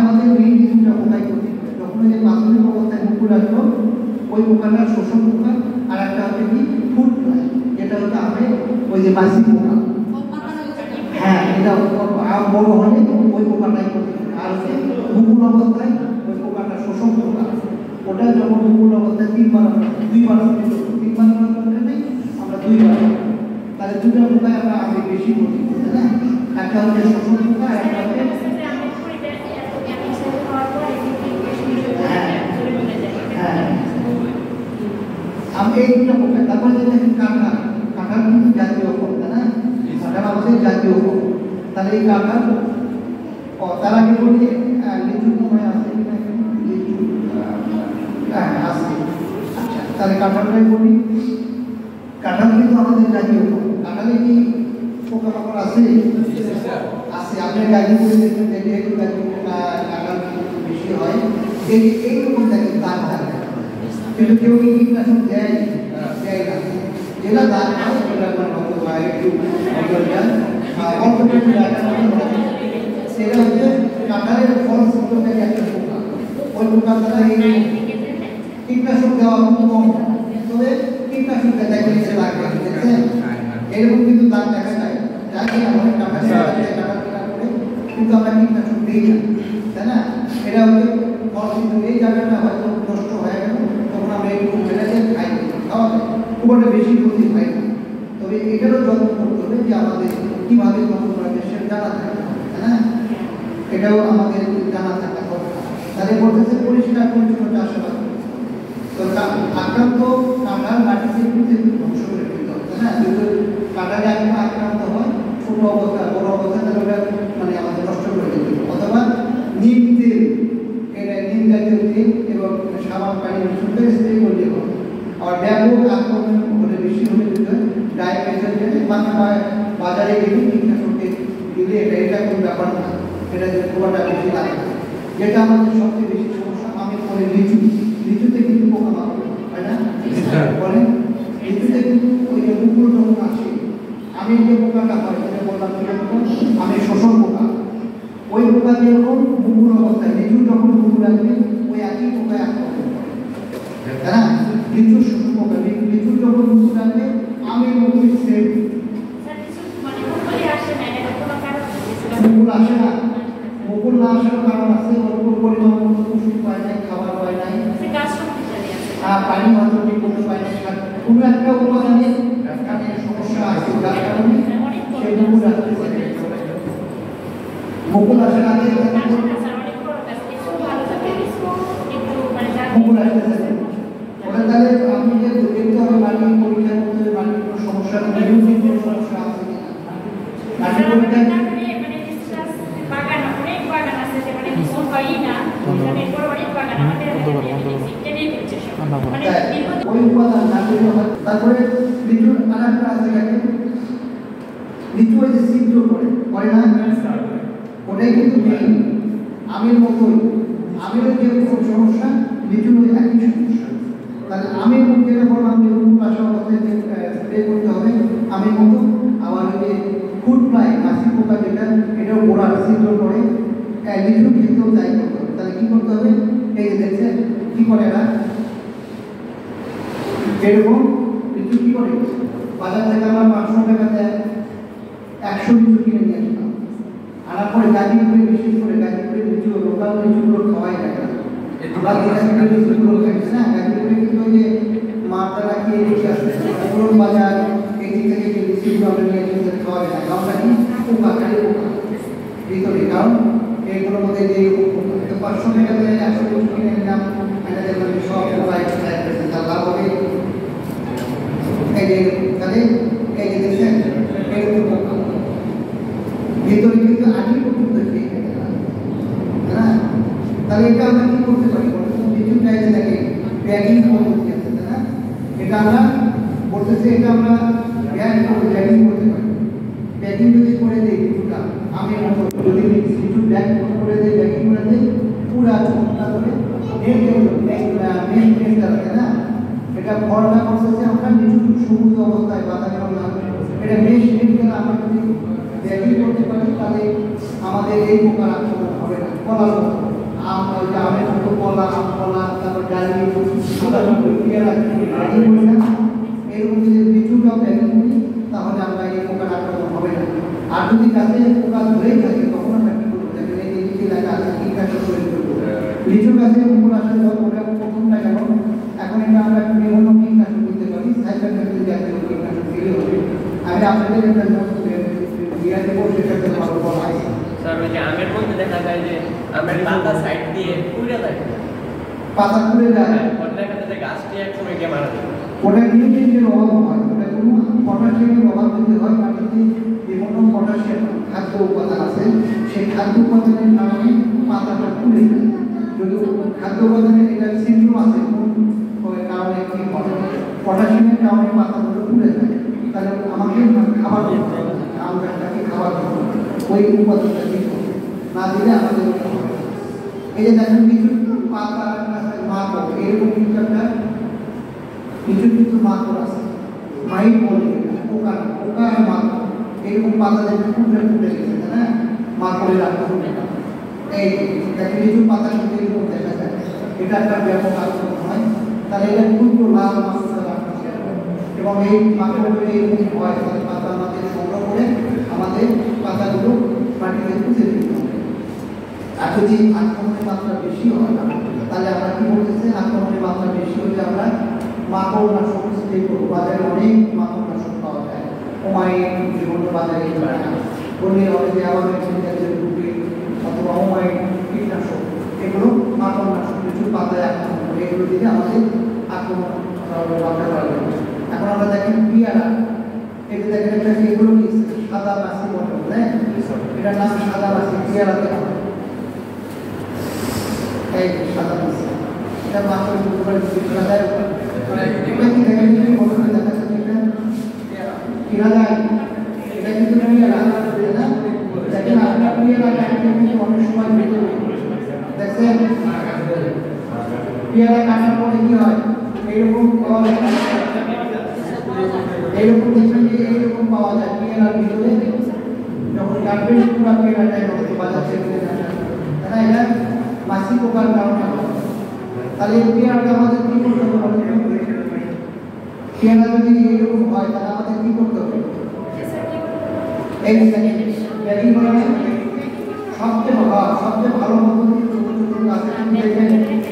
আমাদের মেইনলি দুটা পোকায় ক্ষতি করে। যখন যে প্রাথমিক অবস্থায় মুকুল আসলো ওই পোকাটা শোষণ পোকা, আর একটা হচ্ছে কি ফুড ফ্লাই, যেটা হচ্ছে ওই যে মাছি পোকা, হ্যাঁ এটা বড় হলে ওই পোকাটাই ক্ষতি করে। আর হচ্ছে মুকুল অবস্থায় ওই পোকাটা শোষণ পোকা, ওটা যখন মুকুল অবস্থায় দুইবার নেই আমরা দুইবার, তাহলে দুটো পোকায় আমরা আগে বেশি ক্ষতি করতে না, একটা হচ্ছে শোষণ পোকা, আর একটা হচ্ছে এই দুটো পোকা। তারপরে যে দেখেন কাঁঠাল, কাঁঠাল কিন্তু জাতীয় ফল, তাই না? কাঁঠাল আমাদের জাতীয় ফল। তাহলে এই কাঁঠাল তার আগে বলি লিচু সময় আছে কিনা, লিচু আছে। আচ্ছা, তাহলে কাঁঠালটাই বলি। কাঁঠাল কিন্তু আমাদের জাতীয় ফল। কাঁঠালে কি পোকামাকড় আছে? আছে। আপনি গাড়ি করে দেখবেন যে যেহেতু গাড়ি পোকা কাঁঠাল বেশি হয়, এইরকম দেখেন দাগ থাকে, কিন্তু কেউ কি কীটনাশক দেয় দেয় না। যেটা দাগ হয় সেটা আপনার হয়তো বা একটু সেটা হচ্ছে কাঁঠালের ফল ছিদ্র থেকে একটা পোকা। ওই পোকা দ্বারা এই কীটনাশক দেওয়া খুব কম, তবে কীটনাশক দেখলে সে দাগ দেখছেন এরকম কিন্তু দাগ দেখা যায়। যাকে আমাদের কাঁঠালের কাঁঠাল কেনা করে কিন্তু আমরা কীটনাশক দিই না, তাই না? এটা হচ্ছে ফল ছিদ্র। এই জায়গাটা হয়তো নষ্ট হয়ে গেল, তখন আমরা একটু ফেলে দিয়ে খাই, খাওয়া যায়, খুব একটা বেশি ক্ষতি হয় না। তবে এটারও যত্ন করতে হবে যে আমাদের কীভাবে যত্ন করা যায় সেটা জানা থাকতে হবে, তাই না? এটাও আমাদের জানা থাকা দরকার। তাহলে বলতেছে পরিষ্কার পরিচ্ছন্ন চাষাবাদ। তো আক্রান্ত কাঁঠাল মাটি থেকে ধ্বংস করে দিতে হবে, তাই না? যদি কাঁঠালে আক্রান্ত হয় ছোট অবস্থা বড় অবস্থা, তাহলে ওটা মানে আমাদের নষ্ট করে দিতে হবে। অথবা নিম তেল, এটা নিম জাতীয় তেল এবং সাবান পানি মিশ্রণ করে স্প্রে করতে হবে। আর ব্যাপক আক্রমণ হলে বেশি হলে ডায়াবেটিস বাজারে গেলে কীটনাশকে দিলে এটা কোনো ব্যাপার না, এটা যে পোকাটা বেশি লাগে। যেটা আমাদের সবচেয়ে বেশি সমস্যা আমের পরে লিচু, লিচুতে কিন্তু পোকামাকড় হয় না? বলেন লিচুতে কিন্তু ওই যে মুকুল যখন আসে, আমের যে পোকাটা হয় যেটা বললাম আমের শোষণ পোকা, ওই পোকা যেরকম মুকুল অবস্থায় লিচু যখন মুকুল আসবে ওই একই পোকায় আক্রমণ করে, তাই না? লিচুর শোষণ পোকা, লিচুর যখন মুকুল আসবে আমের মুকুল সেম মুকুল আসে না। মুকুল না আসার কারণ আছে, অল্প পরিমাণ মতো ওষুধ পায় নাই, খাবার পায় নাই, পানি হয়তো ঠিক মতো পায় নাই, কোনো একটা উপাদানের সমস্যা আছে, যার কারণে সেই মুকুল আসতে পারে। মুকুল আসার আগে মুকুল আসতে পারে ওটা। তাহলে আপনি যে দেখতে হবে মাটির পরীক্ষার মধ্যে মাটির কোনো সমস্যা নেই, কোনো সমস্যা আছে কিনা মাটির পরীক্ষা। ওই উপাদান না করলে হয়। তারপরে লিচুর আরেকটা আছে, লিচু ওই যে ছিদ্র করে না, ওটাই কিন্তু মেইন। আমের মতোই, আমের যে সমস্যা লিচুর ওই একই সমস্যা। তাহলে আমের মতো যেটা বললাম যে মুকুল আসা অবস্থায় স্প্রে করতে হবে আমের মতো। আবার ওই যে ফুড ফ্লাই মাছি পোকা যেটা, এটাও গোড়ার ছিদ্র করে, লিচুর ক্ষেত্রেও তাই করতে হবে। তাহলে কী করতে হবে? এই যে দেখছেন কী করে এরা, এরকম লিচু কী করে বাজার থেকে আমরা 500 টাকা দেয় 100 লিচু কিনে নিয়ে আসলাম, আনার পরে গাজীপুরে বিশেষ করে গাজীপুরে লিচু লোকাল লিচুগুলো খাওয়াই যায় না, লিচুগুলো খাইছে না। গাজীপুরে কিন্তু ওই যে মাঠটা রাখিয়ে রেখে আসছে পুরন বাজার এই দিক থেকে যে লিচুগুলো আমরা নিয়ে আসলে খাওয়া যায় না, কারণটা কি পোকা, খালি পোকা ভিতরে। কারণ এইগুলোর মধ্যে যে 500 টাকা দেয় 100 লিচু কিনে নিলাম, এটা দেখবেন সব পোকা তার লাভ হবে। এই যে তাহলে এই যে দেখছেন এরকম পোকা ভিতরে কিন্তু আগে পর্যন্ত খেয়ে থাকে না, হ্যাঁ? তাহলে এটা আমরা কি করতে পারি? লিচু চাইতে থাকে ব্যাগিং পদ্ধতি আছে, তাই না? এটা আমরা বলতেছি, এটা আমরা ব্যাগিং করতে পারি। ব্যাগিং যদি করে দিই লিচুটা আমের মতো, যদি লিচু ব্যাগ করে দিই, ব্যাগিং করে দিই পুরা ছোটটা করে না, এটা ফলটা করতেছে আমরা লিচু সবুজ অবস্থায় বাদামি রঙ, এটা বেশ গেলে আমরা যদি ব্যাগিং করতে পারি তাহলে আমাদের এই পোকার আক্রমণ হবে না। কলার মতো আমের মতো কলা, আম কলা, তারপর ডালিম, এরকম যদি লিচুটাও ব্যাগিং করি তাহলে আমরা এই পোকার আক্রমণ হবে না। আর যদি গাছে পোকা ধরেই থাকে তখন আমরা কি করবো? দেখেন এই যে নিচে লেখা আছে কীটনাশক প্রয়োগ করবো। লিচু গাছে মুকুল আসলে ওটা প্রথমটা গেল, এখন এটা আমরা বিভিন্ন কীটনাশক দিতে পারি, সাইক্লোমেথ্রিন জাতীয় কীটনাশক দিলে হবে। আমি আপনাদের একটা নোট দিয়ে দেবো, সেটাতে ভালো বলা আছে। স্যার ওই যে আমের মধ্যে দেখা যায় যে আমের পাতা সাইড দিয়ে পুড়ে যায়, পাতা পুড়ে যায়, দেখা যায় গাছটি এক সময় গিয়ে মারা যায়। ওটা নিউট্রিয়েন্টের অভাব হয়, ওটা কোনো পটাশিয়ামের অভাব যদি হয়, মাটিতে বিভিন্ন পটাশিয়াম খাদ্য উপাদান আছে, সেই খাদ্য উপাদানের কারণে পাতাটা পুড়ে যায়। যদি খাদ্য উপাদানের এটা সিন্ড্রোম আছে, কোন কারণে কি হয়, পটাশিয়ামের কারণে পাতাগুলো পুড়ে যায়, তাহলে আমাকে খাবার দিতে হবে, আম গাছটাকে খাবার দিতে হবে, ওই উপাদানটা দিতে হবে, না দিলে আমাদের হবে। এই যে দেখেন কিছু পাতা মাকড়, এরকম কিন্তু একটা কিছু মাকড় আছে, মাইট বলে পোকা, পোকা আর মাকড়, এরকম পাতা দেখে ফুটে ফুটে গেছে, তাই না? মাকড়ের আক্রমণ। এই দেখেন কিছু পাতা কিন্তু এরকম দেখা যায়, এটা একটা ব্যাপক আক্রমণ হয়, তাহলে এটা ক্ষুদ্র লাল মাকড় এবং এই মাকড়গুলো এরকম হয়, তাহলে পাতা আমাদের সংগ্রহ করে আমাদের পাতাগুলো মাটিতে পুঁতে দিতে হবে। আর যদি আক্রমণের মাত্রা বেশি হয় তাহলে আমরা কি বলতেছি, আক্রমণের মাত্রা বেশি হলে আমরা মাকড়নাশক স্প্রে করবো। বাজারে অনেক মাকড়নাশক পাওয়া যায়, ওমাইন বিভিন্ন বাজারে বললে হবে যে আমাদের গ্রুপে অথবা ওমাইন কীটনাশক, এগুলো মাকড়নাশক কিছু পাতায় আক্রমণ করে, এগুলো দিলে আমাদের আক্রমণ রক্ষা করা যাবে। এখন আমরা দেখেন পেয়ারা, এই যে দেখেন একটা এগুলো কি সাদা মাছি বলে, হ্যাঁ এটার নাম সাদা মাছি, পেয়ারাতে হবে এই সাদা মাছি, এটা মাছের উপরে বিক্রা দেয়, এটা কি দেখেন বলতে দেখা যাচ্ছে এটা কিনা যায়, এটা কিন্তু পেয়ারা না, দেখেন আপনার পেয়ারা কিন্তু অনেক সময় দেখছেন পেয়ারা কাটার পরে কি হয়, এইরকম এইরকম দেখবেন যে এইরকম পাওয়া যায় পেয়ারার ভিতরে, যখন কাটবেন পুরো পেয়ারাটাই নষ্ট বাজার থেকে, তাই না? এটা মাছি পোকার কারণে হয়। তাহলে এই পেয়ারাটা আমাদের কি করতে হবে? পেয়ারা যদি এইরকম হয় তাহলে আমাদের কি করতে হবে? এই ব্যাগিং করা সবচেয়ে ভালো মতো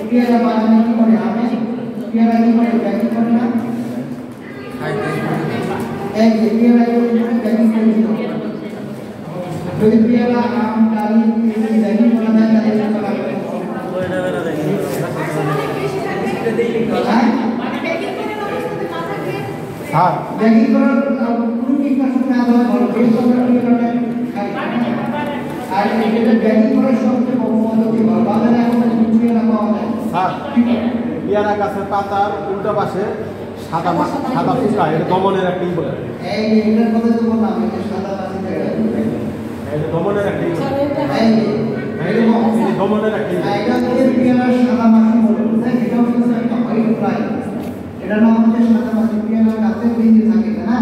পেয়ারা বাগানে কি করে, আমি পেয়ারা কি করে ব্যাগিং করে না, এই যে পেয়ারা ব্যাগিং করে দিতে হবে। যদি পেয়ারা আম ডালি ব্যাগিং করা যায় তাহলে হ্যাঁ ব্যাগিং করার কোনো কীটনাশক না দেওয়া ভালো, বেশ আর এটা ব্যাগিং করার সবচেয়ে বড় পদ্ধতি ভালো। বাজারে এখন পেয়ারা পাওয়া যায়, পেয়ারা গাছের পাতার উল্টো পাশে সাদা সাদা ফুকা, এটা দমনের একটা ই বলে, এই এটার কথা তো বললাম, এটা সাদা মাছি দেয়, এটা দমনের একটা ই বলে, এই দমনের একটা ই, এটা হচ্ছে পেয়ারার সাদা মাছি বলে, এটা হচ্ছে একটা হোয়াইট ফ্লাই, এটা নাম হচ্ছে সাদা মাছি, পেয়ারা গাছের বীজে থাকে না,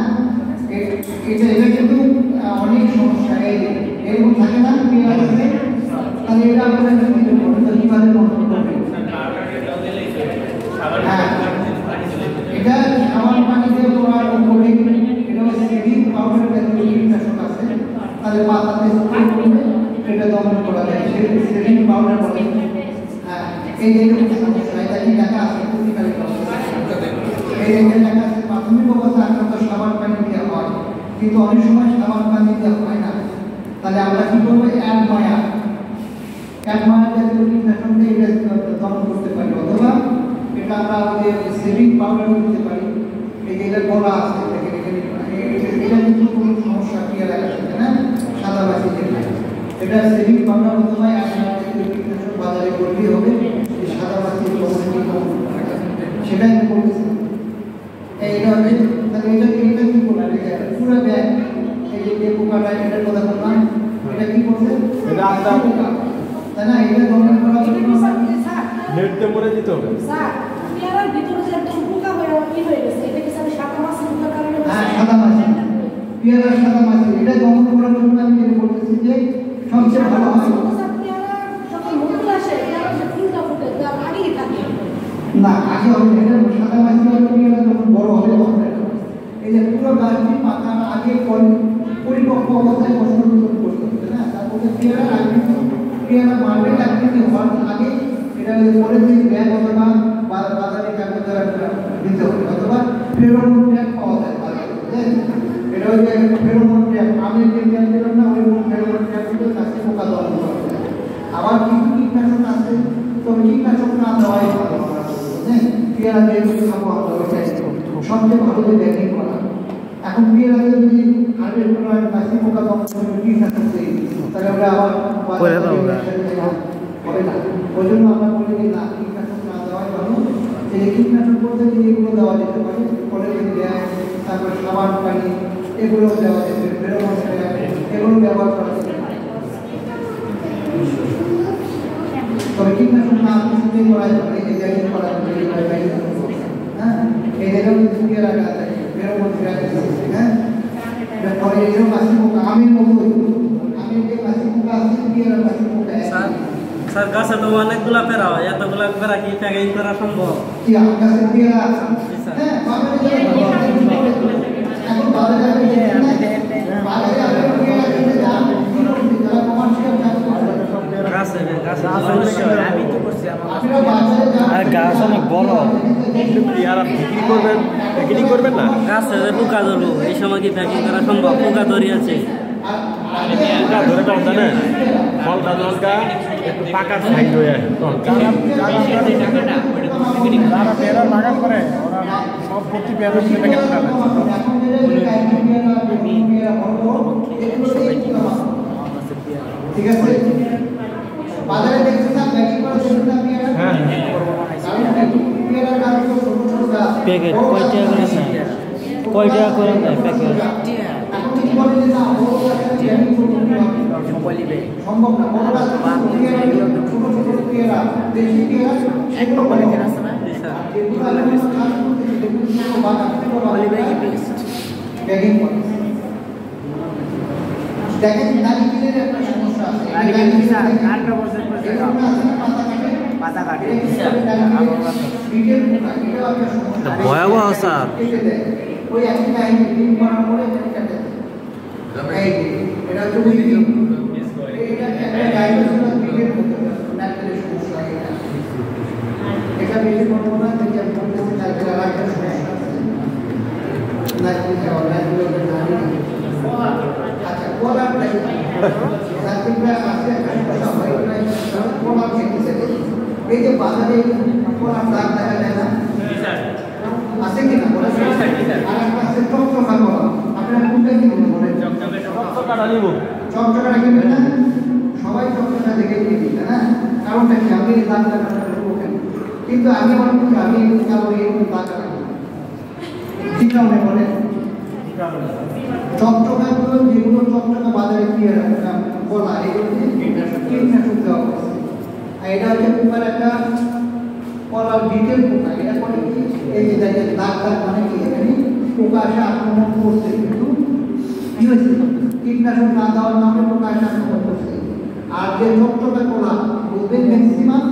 এটা কিন্তু অনেক সমস্যা, এরকম থাকে না পেয়ারা গাছে, তাহলে এটা আপনাদের কিভাবে কন্ট্রোল করবে? হ্যাঁ এটা সাবান পানি দিয়ে পড়ার উপরে, এটা সেভিং পাউডার জাতীয় কীটনাশক আছে, তাহলে পাতাতে স্প্রে করলে এটা দমন করা যায়, সেভিং পাউডার বলে। হ্যাঁ এই যে সমস্যা, এটা কি দেখা আছে ফিজিক্যালি, এই যে দেখা আছে প্রাথমিক অবস্থা আক্রান্ত সাবান পানি দেওয়া হয়, কিন্তু অনেক সময় সাবান পানি দেওয়া হয় না, তাহলে আমরা কি করবো, অ্যাডমায়া জাতীয় কীটনাশক দিয়ে এটা দমন করতে পারি, অথবা এটা আমরা আমাদের সেভিং পাউডার দিতে পারি। এই যে এটা বলা আছে, এটা কিন্তু কোনো সমস্যা পেয়ারা গাছে না, সাদা মাছি যেটা, এটা সেভিং পাউডার অথবা কীটনাশক বাজারে করলেই হবে, সাদা মাছি সেটাই আমি বলতেছি। এইটা হবে, তাহলে এটা কি করবে, পুরো ব্যাগ এই যে পোকাটা, এটার কথা বললাম, এটা কি করছে, এটা আলাদা পোকা, তাই না? এটা দমন করার জন্য নেট দিয়ে পরে দিতে হবে। পেয়ারার ভিতরে যে একদম পোকা হয়ে গেছে, এটা কি সাদা মাছি পোকার কারণে? হ্যাঁ সাদা মাছি, পেয়ারার সাদা মাছি, এটা দমন করার জন্য আমি যেটা বলতেছি যে সবচেয়ে ভালো হয় পেয়ারা যখন নতুন আসে, পেয়ারা যে ফুলটা ফুটে তার আগেই থাকে না, আগে হবে এটা সাদা মাছি হবে পেয়ারা যখন বড় হবে তখন এই যে পুরো গাছটি পাকার আগে পরিপক্ক অবস্থায় ফসল উৎপাদন করতে হবে না, তারপরে পেয়ারা আগে পেয়ারা মারবে আকৃতি হওয়ার আগে এটা পরে যে ব্যাগ অথবা বাজারে কাগজ দ্বারা দিতে হবে, অথবা ফেরোমন ট্র্যাপ পাওয়া যায় বাজারে, এটা হচ্ছে ফেরোমন ট্র্যাপ, আমি যে ট্র্যাপ দিলাম না ওই ফেরোমন ট্র্যাপ দিলে গাছে পোকা দমন করা যায়। আবার কিছু কীটনাশক আছে, তো কীটনাশক না দেওয়াই ভালো, পেয়ারা দিয়ে খাবো আমরা, সবচেয়ে ভালো যে ব্যাটিং করা। এখন পেয়ারাতে যদি হার্টের কোনো বাসি পোকা কি থাকছে তাহলে আমরা আবার হবে না। ওই জন্য আমরা বলি যে না, কীটনাশক না দেওয়াই ভালো। যে কীটনাশক বলতে এগুলো দেওয়া যেতে পারে, পলিথিন গ্যাস, তারপরে সাবান পানি, এগুলো দেওয়া যেতে পারে, ফেরোমন গ্যাস, এগুলো ব্যবহার করা যেতে পারে। তবে কীটনাশক না স্প্রে করা যাবে, এই যে করা যাবে, হ্যাঁ, এই জায়গায় ঢুকিয়ে রাখা যায়, ফেরোমন গ্যাস, হ্যাঁ, পরে এরকম বাসি পোকা আমের মতোই, আমের যে বাসি পোকা আছে পেয়ারার বাসি পোকা। স্যার গাছে তো অনেকগুলা পেরা হয়, এতগুলা পেরা কি প্যাকেজিং করা সম্ভব? কি আম গাছের পেয়ারা? হ্যাঁ, এখন বাজারে আর গাছ অনেক বড়, পেয়ারা বিক্রি করবেন না? গাছে পোকা ধরবো, এই সময় কি প্যাকিং করা সম্ভব? পোকা ধরিয়াছে, পোকা ধরে তখন জানেন ফলটা জলটা একটু পাকার সাইড হয়ে আসে, তখন যারা পেয়ারার বাগান করে ওরা সব প্রতি পেয়ারা প্যাকেট খাবে। ঠিক আছে, বাজারে দেখছেন না প্যাকিং করা ছোট পেয়ারা? হ্যাঁ, পেয়ারার গাছ ছোট ছোট গাছ। প্যাকেট কয় টাকা করে নেয়? কয় টাকা করে নেয় প্যাকেট? এখন কি বলে যে না বড় সম্ভব না, বড় গাছ ছোট ছোট পেয়ারা, দেশি পেয়ারা এগুলো বলে কেন আছে না? এগুলো আমরা কাজ করতেছি, দেখুন বাগান প্যাকিং করে। দেখেন নারিকেলের একটা সমস্যা আছে, ভয়াবহ স্যার। ওই একই লাইন ডিম করার পরে এটা হচ্ছে উইকিং, এটা একটা ডায়াগনোসিস বিটের মতো নারিকেলের সমস্যা। এটা বেশি বলবো না, যে আমি বলতেছি নারিকেলের একটা সমস্যা আছে, নারিকেল খাওয়া, নারিকেলের আচ্ছা কলার এই যে বাজারে কলার দাগ দেখা যায় না, আছে কিনা? আর একটা আছে চকচকা কলা, আপনারা কোনটা কিনবেন বলেন? চকচকাটা নিব, চকচকাটা কিনবেন না? সবাই চকচকা দেখে কিনবে না, কারণটা কি? আমি এই দাগটা কিন্তু আমি মনে করি আমি কারণ এই দাগ রাখি ঠিক কারণে বলেন চকচকা গুলো, যেগুলো চকচকা বাজারে দিয়ে বলা এগুলো কীটনাশক দেওয়া হচ্ছে। আর এটা হচ্ছে পোকার একটা কলার বিটের পোকা। এটা করে কি এই যে দেখেন দাগ দাগ মানে কি এখানে পোকা এসে আক্রমণ করছে, কিন্তু কি হয়েছে কীটনাশক না দেওয়ার নামে পোকা এসে আক্রমণ করছে। আর যে চকচকা কলা বলতে ম্যাক্সিমাম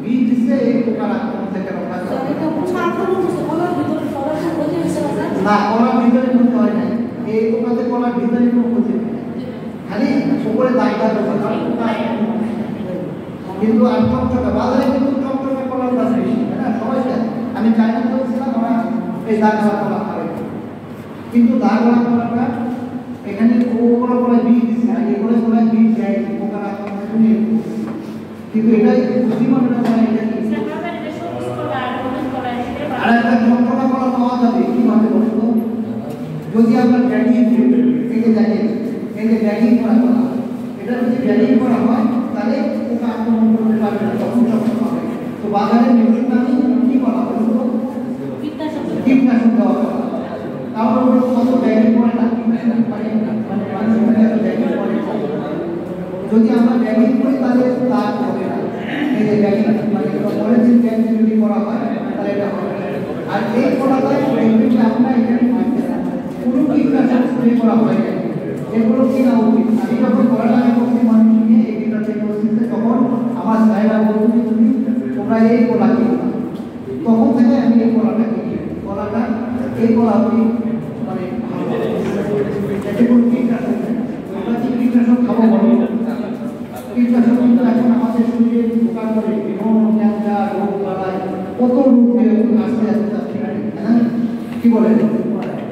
বীজ দিচ্ছে এই পোকার আক্রমণ থেকে রক্ষা করে না, কলার ভিতরে ঢুকতে হয় না, এই পোকাতে কলার ভিতরে কোনো ক্ষতি নেই, খালি উপরে দাগ দাগ কিন্তু আর চকচকা বাজারে কিন্তু চকচকা কলার দাম বেশি, না সবাই চায়। আমি চাইনা বলছিলাম ওরা এই দাগওয়ালা কলা খাবে, কিন্তু দাগওয়ালা কলাটা এখানে ওগুলো করে বীজ দিচ্ছে, আর এগুলো করে বীজ দেয় পোকার আক্রমণ শুনে, কিন্তু এটাই বুদ্ধিমানরা বলে এটা কি। আর একটা চকচকা কলা পাওয়া যাবে কিভাবে বলতো? যদি আপনার ব্যাটিং এই যে দেখেন এই যে ব্যাটিং করা কলা, এটা যদি ব্যাটিং করা হয় তাহলে পোকা আক্রমণ করতে পারবে না, তখন চকচকা হবে। তো বাজারে মেশিন দামি কি করা বলতো? কীটনাশক দেওয়া কলা। তাহলে ওটা কত ব্যাটিং করে না, যদি আমরা ব্যাটিং করি তাহলে দাগ হবে না, এই যে ব্যাটিং মানে পলিথিন ব্যাগ যদি করা হয় তাহলে এটা হবে। আর এই কলাটায় আপনার এখানে কোনো কীটনাশক স্প্রে করা হয় না, এগুলো কেনা উচিত। আমি যখন পড়ালেখা করছি মানুষ নিয়ে এগ্রিকালচার ইউনিভার্সিটিতে, তখন আমার স্যারেরা বলতো তুমি তোমরা এই কলা কিনো, তখন থেকে আমি এই কলাটা কিনি। কলাটা এই কলা আমি মানে এতে কোনো কীটনাশক নেই, আমরা যে কীটনাশক খাবো বলো, কীটনাশক কিন্তু এখন আমাদের শরীরে উপকার করে, বিভিন্ন ক্যান্সার রোগ বাড়ায়, কত রোগ আসতে আসতে, হ্যাঁ কি বলে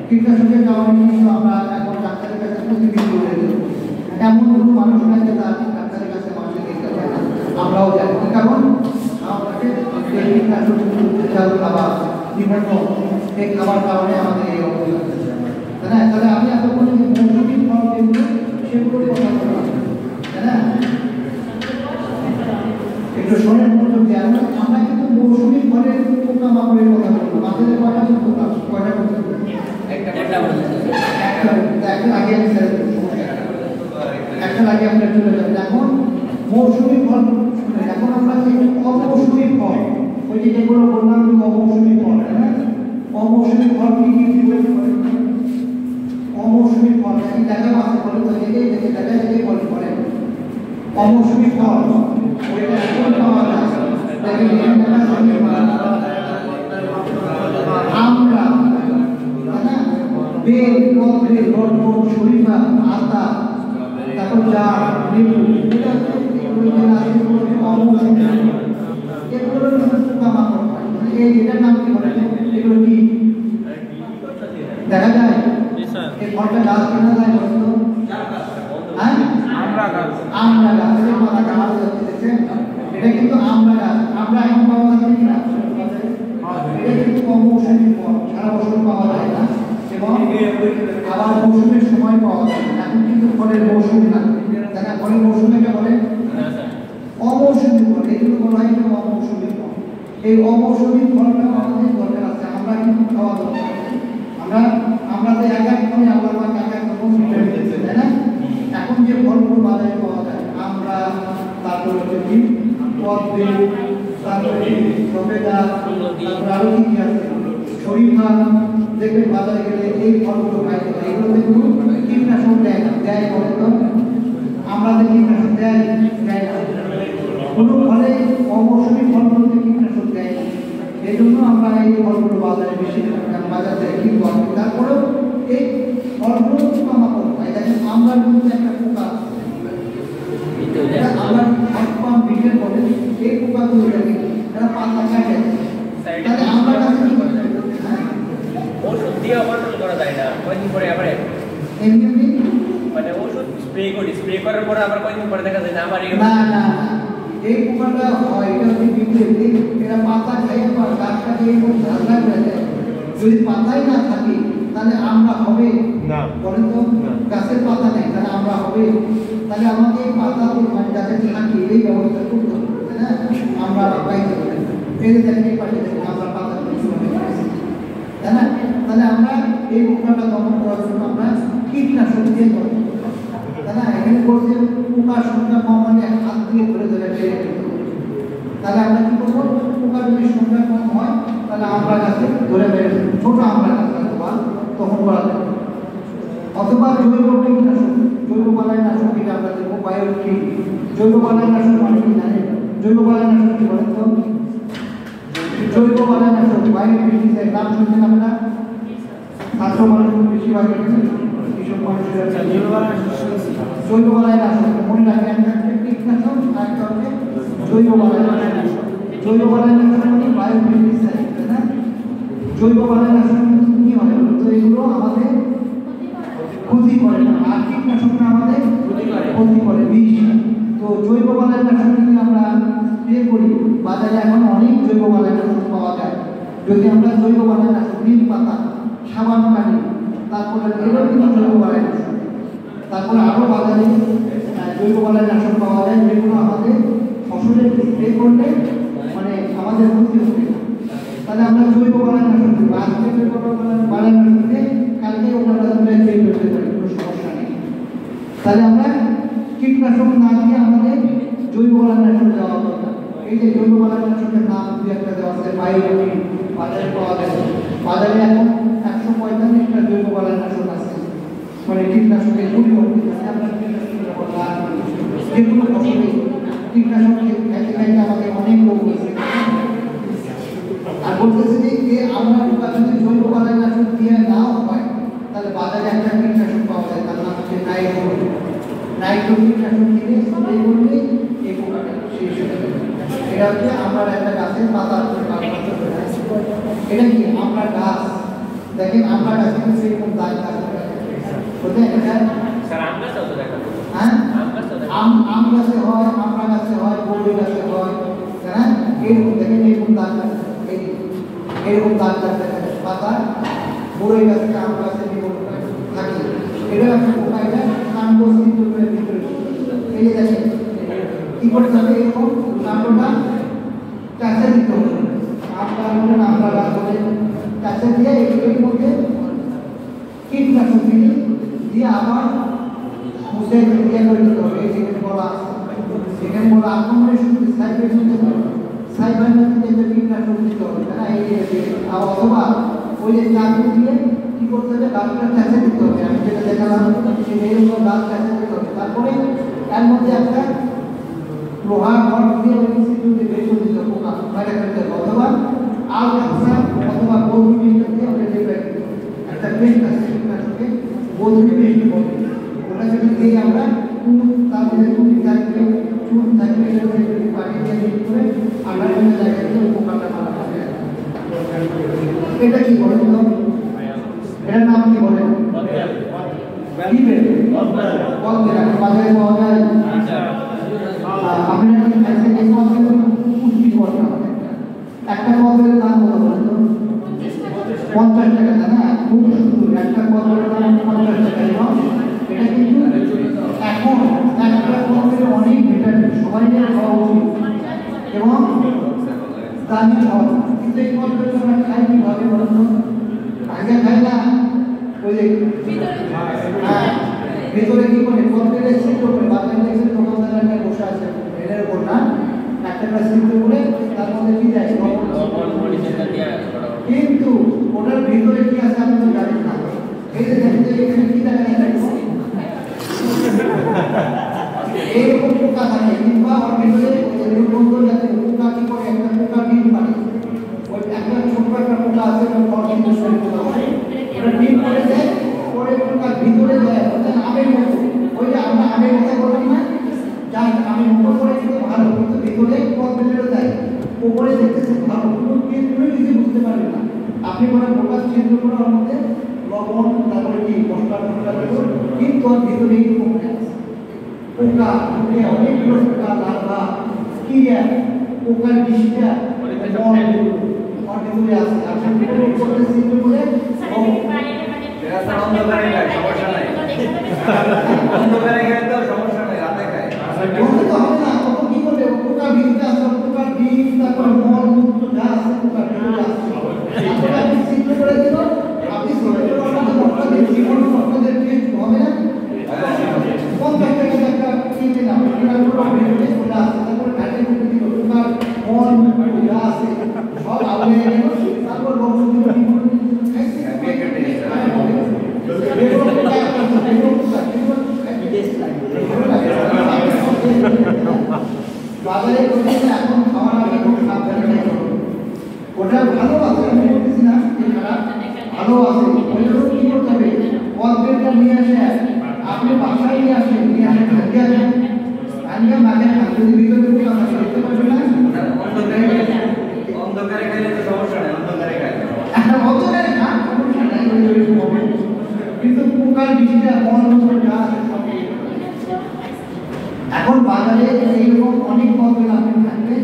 কীটনাশকের কারণে কিন্তু আমরা এখন ডাক্তারের কাছে প্রতিদিন করে দেব, এমন কোনো মানুষ নাই যে তার ডাক্তারের কাছে মানুষের দেখতে যায় না, আমরাও যাই। কারণ আমাদের কীটনাশক খাবার বিভিন্ন এই খাবার কারণে আমাদের এই অবস্থা হচ্ছে, তাই না? তাহলে আমি আপনার বলি যে মৌসুমি ফল কিন্তু সেগুলোর কথা বললাম, তাই না? একটু শোনেন মনোযোগ দিয়ে, আমরা কিন্তু মৌসুমি ফলের পোকামাকড়ের কথা বলবো। আমাদের কয়টা পোকা, কয়টা পোকা? একটা আগে আমি ছেড়ে দেবো, একটা আগে আমরা চলে যাবো। এখন মৌসুমি ফল, এখন আমরা অমৌসুমি ফল, ওই যে যেগুলো বললাম অমৌসুমি ফল, হ্যাঁ, অমৌসুমি ফল কি কি দিবেন? অমৌসুমি ফল কি দেখা আছে বলে তো, এই যে দেখা এই ফল পড়ে অমৌসুমি ফল, ওইটা কোন পাওয়া যায়? দেখেন আমরা, তাই না? বেল, কদবেল, লটকন, শরীফা, আতা, তারপর জার, লেবু, এটা অমৌসুমি। এগুলো পোকামাকড়, এই এটার নাম কি বলে? এগুলো কি দেখা যায়? এই ফলটা গাছ কেনা যায় বলতো? হ্যাঁ, আমরা গাছ, আমরা গাছ, মাথা গাছ হচ্ছে, এটা কিন্তু আমরা গাছ। আমরা এখন পাওয়া যায় কিনা? এটা কিন্তু অমৌসুমি ফল, সারা বছর পাওয়া যায় না, এবং আবার মৌসুমের সময় পাওয়া যায়। এখন কিন্তু ফলের মৌসুম না, তাই না? ফলের মৌসুম এটা বলে অমৌসুমি ফল, এগুলো বলা হয় অমৌসুমি ফল। এই অমৌসুমি ফলটা আমাদের দরকার আছে, আমরা কিন্তু খাওয়া দরকার। আমরা তো এক এক ফলে আল্লাহ পাক এক এক রকম ভিটামিন দিয়েছে, তাই না? এখন যে ফলগুলো বাজারে পাওয়া যায়, আমরা, তারপর হচ্ছে কি কদবেল, তারপরে সবেদা, তারপর আরো কি আছে শরীফা, দেখবেন বাজারে গেলে এই ফলগুলো পাইতে পারে। এগুলো কিন্তু কীটনাশক দেয় না, দেয় বলে তো আমাদের কীটনাশক দেয় না, কোনো ফলে অমৌসুমি ফলগুলোতে কীটনাশক দেয় না। এই জন্য আমরা এই ফলগুলো বাজারে বেশি বাজার থেকে কিনবো। তারপরেও এই ফলগুলো পোকামাকড় পাই। দেখেন আমরা কিন্তু একটা পোকা, আমরা হাতপাম বিটের বলে এই পোকাগুলো দেখি এরা পাতা কাটে, তাহলে আমরা কাছে কি করতে হবে? ওষুধ দিয়ে কন্ট্রোল করা যায় না, কয়েকদিন পরে আবার এমনি মানে ওষুধ স্প্রে করি, স্প্রে করার পরে আবার কয়েকদিন পরে দেখা যায় যে আবার না না এই পোকাটা হয়, এটা হচ্ছে বিপরীত। এরা পাতা খাই বা গাছটা দিয়ে ঝাঁঝরা হয়ে যায়। যদি পাতাই না থাকে তাহলে আমরা হবে না, বলেন তো? গাছের পাতা নেই তাহলে আমরা হবে? তাহলে আমাকে এই পাতা মানে যাতে থাকে এই ব্যবস্থা করতে হবে, তাই না? আমরা পাইতে হবে, এই যে দেখেন এই পাশে দেখেন আমরা পাতা তাই না? তাহলে আমরা এই পোকাটা দমন করার জন্য আমরা কীটনাশক দিয়ে করব, তাই না? এখানে বলছে পোকার সংখ্যা কম মানে হাত দিয়ে ধরে ধরে বেড়ে যেতে হবে। তাহলে আমরা কি করবো? পোকার যদি সংখ্যা কম হয় তাহলে আমরা গাছে ধরে বেড়ে ছোট আমরা গাছ তখন করা যাবে। অথবা জৈব কীটনাশক, জৈব বালাইনাশক, এটা আমরা দেবো বায়োটিক। জৈব বালাইনাশক মানে কি জানেন? জৈব বালাইনাশক কি বলেন তো? জৈব বালাইনাশক বায়োটিকের নাম শুনছেন আপনারা? ছাত্র মানুষ বেশিরভাগ কৃষক মানুষের জৈব বালাইনাশক মনে রাখেন, একটা কীটনাশক আর একটা হচ্ছে জৈব বালাইনাশক। জৈব বালাইনাশক মানে বায়োটিসাইড, তাই না? জৈব বালাইনাশক কি হয়? তো এগুলো আমাদের ক্ষতি করে না, আর কীটনাশকটা আমাদের ক্ষতি করে, বিষ। তো জৈব বালাইনাশক যদি আমরা স্প্রে করি, বাজারে এখন অনেক জৈব বালাইনাশক পাওয়া যায়। যদি আমরা জৈব বালাইনাশক, নিম পাতা, সাবান পানি, তারপরে এগুলো কিন্তু জৈব বালাইনাশক। তারপরে আরও বাজারে জৈব বালাইনাশক পাওয়া যায়, যেগুলো আমাদের ফসলে স্প্রে করলে মানে আমাদের ক্ষতি হবে না। তাহলে আমরা জৈব বালাইনাশক দেবো, আজকে জৈব বালাইনাশক দিয়ে কালকে ওনারা চেঞ্জ করতে পারি, কোনো সমস্যা নেই। তাহলে আমরা কীটনাশক না দিয়ে আমাদের জৈব বালাইনাশক দেওয়া দরকার। এই যে জৈব বালাইনাশকের নাম দিয়ে একটা দেওয়া আছে বায়োটিক, বাজারে পাওয়া যায়। বাজারে এখন 145টা জৈব বালাইনাশক আছে, মানে কীটনাশকের পরিবর্তে আমরা কীটনাশকের ব্যবহার না করি। যেগুলো ফসলে কীটনাশক খাইতে খাইতে আমাদের অনেক রোগ হয়েছে। আর বলতেছে যে আমরা যদি জৈব বালাইনাশক দিয়ে নাও হয় তাহলে বাজারে একটা কীটনাশক পাওয়া যায়, তার নাম হচ্ছে নাইট্রো। নাইট্রো কীটনাশক দিয়ে স্প্রে করলে এই পোকাটা শেষ হয়ে যাবে। এটা হচ্ছে আমরা একটা গাছের পাতা, এটা কি আমরা গাছ, দেখেন আমরা গাছে কিন্তু সেরকম দাগ থাকে বলতে এটা স্যার আম গাছে তো দেখা যায়। হ্যাঁ, আম গাছে হয়, আমরা গাছে হয়, বড়ি গাছে হয়, তাই না? এরকম দেখেন এরকম দাগ আছে, এরকম দাগ দাগ দেখা যায় পাতা বড়ই গাছে আম গাছে থাকে এটা একটা পোকা এটা কাণ্ড ভিতরে এই যে দেখেন কি করতে হবে এরকম কাণ্ডটা কাছে দিতে হবে আমরা গাছ বলে কাছে দিয়ে এর মধ্যে কীটনাশক দিয়ে আবার মুছে দিয়ে করে দিতে হবে এই যেখানে বলা সেখানে বলা আক্রমণের শুধু সাইকেল শুনতে হবে সাইকেল মধ্যে কীটনাশক দিতে হবে না অথবা ওই যে চাকু দিয়ে কি করতে হবে গাছটা কাছে দিতে হবে আমি যেটা দেখালাম সেটা এরকম গাছ কাছে দিতে হবে তারপরে এর মধ্যে একটা লোহার ঘর দিয়ে ওই সিস্টেমে বের করে দিতে হবে পোকা বাইরে করতে হবে অথবা আল কাঁচা অথবা বৌদ্ধ মিষ্টি দিয়ে ওটা দিয়ে একটা পেস্ট আছে কীটনাশকে বৌদ্ধ মিষ্টি বলে ওটা যদি দিয়ে আমরা তার মধ্যে চুন থাকবে পানি দিয়ে মিক্স করে আমরা কোনো জায়গায় ওই পোকাটা মারা হবে এটা কি বলেন তো এটার নাম কি বলেন বাজারে পাওয়া যায় আপনি একটা কলের দাম কত বলেন তো 50 টাকা না খুব সুন্দর একটা কলের দাম 50 টাকা এবং এটা কিন্তু এখন একটা কলের অনেক ভিটামিন সবাই খাওয়া উচিত এবং দামি খাওয়া কিন্তু এই কলের আমরা খাই কিভাবে বলেন তো আগে খাই না ওই যে ভিতরে কি করে কলের ছিদ্র করে বাজারে দেখছেন দোকানদাররা বসে আছে এর উপর না একটা ছিদ্র করে তার মধ্যে কি যায় কিন্তু ওটার ভিতরে কি আছে আপনি তো জানেন না এই যে দেখতে এখানে কি দেখা যাচ্ছে এইরকম পোকা থাকে কিংবা ওর ভিতরে এরকম জাতীয় পোকা কি করে একটা পোকা ডিম পারে ওই একটা ছোট একটা পোকা আছে ওটা ডিম করে দেয় পরে পোকা ভিতরে যায় আমের মতো ওই যে আমরা আমের কথা বলি না যাই আমি উপর করে কিন্তু ভালো কিন্তু ভিতরে কত বেরো যায় উপরে দেখতেছে ভালো কিন্তু কিছু বুঝতে পারবেন না আপনি কোনো পোকা ছিদ্র করে ওর মধ্যে লবণ তারপরে কি মশলা কিন্তু ওর ভিতরে এইরকম পোকা ঢুকে অনেকগুলো পোকা লার্ভা কিয়া পোকার বিষটা ওর ভিতরে আছে আপনি ভিতরে ছিদ্র করে অন্ধকারে খায় সমস্যা নাই অন্ধকারে খায় তো সমস্যা নাই রাতে খায় বলতে তো হবে না তখন কি করবে পোকার ভিতরে আছে পোকার ডিম তারপরে মল মূত্র যা আছে পোকার ভিতরে আছে আপনি ছিদ্র করে দিল আপনি ছিদ্র করে আপনাদের জীবন আপনাদের টেস্ট হবে না কোন জায়গায় একটা কিনতে না পোকার ভিতরে চলে আসে তারপরে ঘাটের মধ্যে দিল পোকার মল মূত্র যা আছে সব আউলে গেল তারপর লোক দিল কি করে খাইছে বাজারে এখন খাওয়ার আগে খুব সাবধানে খাইতে হবে ওটা ভালো আছে আমি বলতেছি না খারাপ ভালো আছে ওইগুলো কি করতে হবে পদ্মেরটা নিয়ে আসে আপনি বাসায় নিয়ে আসেন থাকিয়ে আসেন আনিয়ে মাঝে যদি ভিতরে পোকা থাকে দেখতে পারবেন না অন্ধকারে খাইলে তো সমস্যা নেই অন্ধকারে খাই অন্ধকারে খান সমস্যা নাই কিন্তু পোকার বিষটা মন মতো যা আছে সব এখন বাজারে এইরকম অনেক পদ্মের আপনি থাকবেন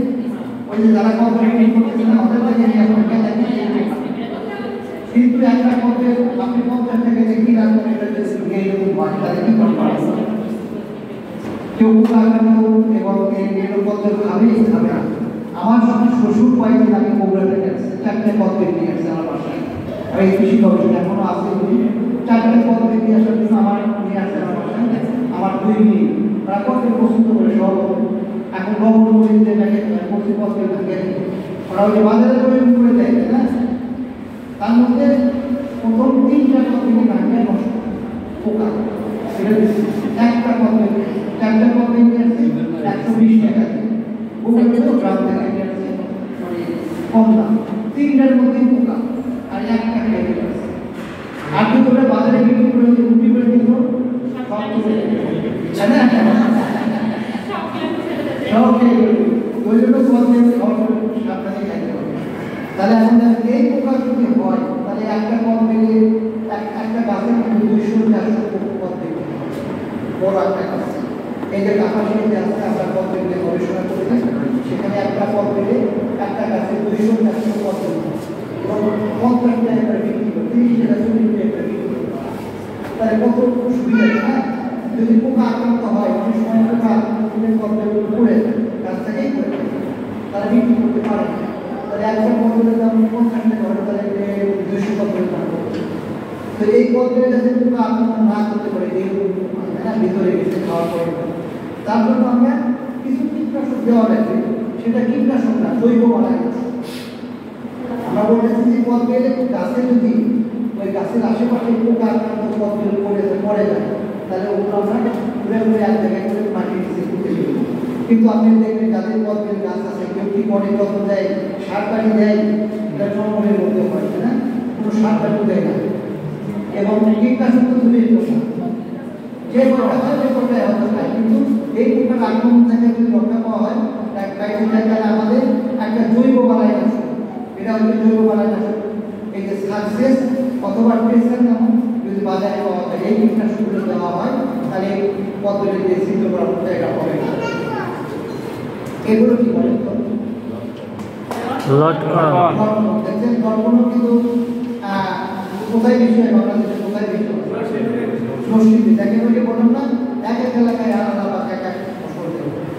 ওই যে যারা পদ্মের বিক্রি করতেছে না ওদের থেকে নিয়ে আপনার কিন্তু একটা পদ্মের আপনি 50 টাকা দিয়ে কিনা করে এটা যদি এইরকম হয় তাহলে কি করবেন কেউ পোকা কেন এবং এইরকম পদ্মের খাবে না আমার সঙ্গে শ্বশুর পাইতে আমি বগুড়াতে গেছে 4টে পদ্মের নিয়ে আসছে আমার বাসায় আমি কৃষি গবেষণা এখনো আছে 4টে পদ্মের নিয়ে আসার জন্য আমার নিয়ে আসছে আমার বাসায় আমার 2 মেয়ে তারা পদ্মের পছন্দ করে সব এখন লবণ মরিচ দেখে পশ্চিম পদ্মের থাকে ওরা ওই বাজারে করে দেয় না তার মধ্যে প্রথম 3টা পদ্মের ভাঙে নষ্ট পোকা একটা পদ্মের 4টে পদ্মের নিয়ে আসছে 120 টাকা গ্রাম থেকে কম দাম 3টার মধ্যে পোকা আর একটা খেয়ে গেছে আর কি করে বাজারে বিক্রি করে রুটি করে দিত তাহলে এখন এই পোকা যদি হয় তাহলে একটা কম পেলে একটা গাছে 200-400 পদ পেতে বড় একটা গাছ এই যে কাপাসিতে আছে আমরা পদ পেলে গবেষণা করেছি সেখানে একটা পদ পেলে একটা গাছে 200-400 পদ পেতে এবং কত সুবিধা, হ্যাঁ? যদি পোকা আক্রান্ত হয় অনেক সময় পোকা ফুলের পদ্মের উপরে গাছ থেকেই করে তারা বিক্রি করতে পারে না। তাহলে একবার পদ্মের দাম 50 টাকা হলে তাহলে 200 পদ্মের দাম। তো এই পদ্মের যাতে পোকা আক্রমণ না করতে পারে এই ভিতরে এসে খাওয়ার পরে, তার জন্য আমরা কিছু কীটনাশক দেওয়া লাগবে। সেটা কীটনাশক না, জৈব পদার্থ। আমরা বলতেছি যে পদ্মের গাছে যদি ওই গাছের আশেপাশে পোকা আক্রান্ত পদ্মের পড়ে যায় তাহলে ওগুলো আমরা ঘুরে ঘুরে এক জায়গায় করে মাটির নিচে পুঁতে দেব। কিন্তু আপনি দেখবেন যাদের পদ্মের গাছ আছে কেউ কি পরে যত্ন দেয়, সার পানি দেয়, এটা জঙ্গলের মধ্যে হয় না, কোনো সার পানি দেয় না। এবং কীটনাশক তো দূরের কথা, যে পোকা হয় যে পোকায় হতে পারে, কিন্তু এই পোকার আক্রমণ থেকে যদি রক্ষা পাওয়া হয় তাহলে আমাদের একটা জৈব বালাইনাশক, এটা হচ্ছে জৈব বালাইনাশক। এই যে সাকসেস অথবা টেস্টার নামক যদি বাজারে পাওয়া যায়, এই কীটনাশকগুলো দেওয়া হয় তাহলে পদ্ধতিতে সিদ্ধ করার জায়গা হবে না। এগুলো কি বলেন তো? দেখছেন লটকন কিন্তু কোথায় বেশি হয় বাংলাদেশে, কোথায় বেশি হয়? নরসিংদী। দেখেন ওই যে বললাম না, এক এক এলাকায় আলাদা বা এক এক ফসল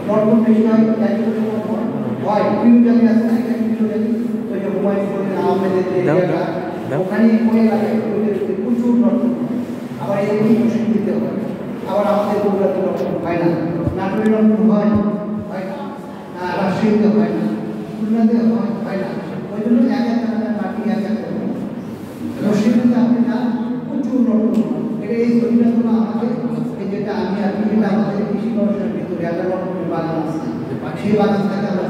লটকন বেশি হয়। হয় পিউজালি আছে না, এখানে পিউজালি ওই যে হুমায়ুন আহমেদের যে এলাকা, ওখানে ওই এলাকায় প্রচুর লটকন। আবার এই নরসিংদীতে হয়, আবার আমাদের বগুড়াতে লটকন হয় না, নাটোরে লটকন হয় না, রাজশাহীতে হয় না, খুলনাতে হয় না। ওই জন্য এক এক এলাকার মাটি এক এক নরসিংদীতে আপনি না প্রচুর লটকন। এটা এই ছবিটা তো আমাদের এই যেটা আমি আর এটা আমাদের কৃষি গবেষণার ভিতরে একটা লটকনের বাগান আছে, সেই বাগান থেকে আমরা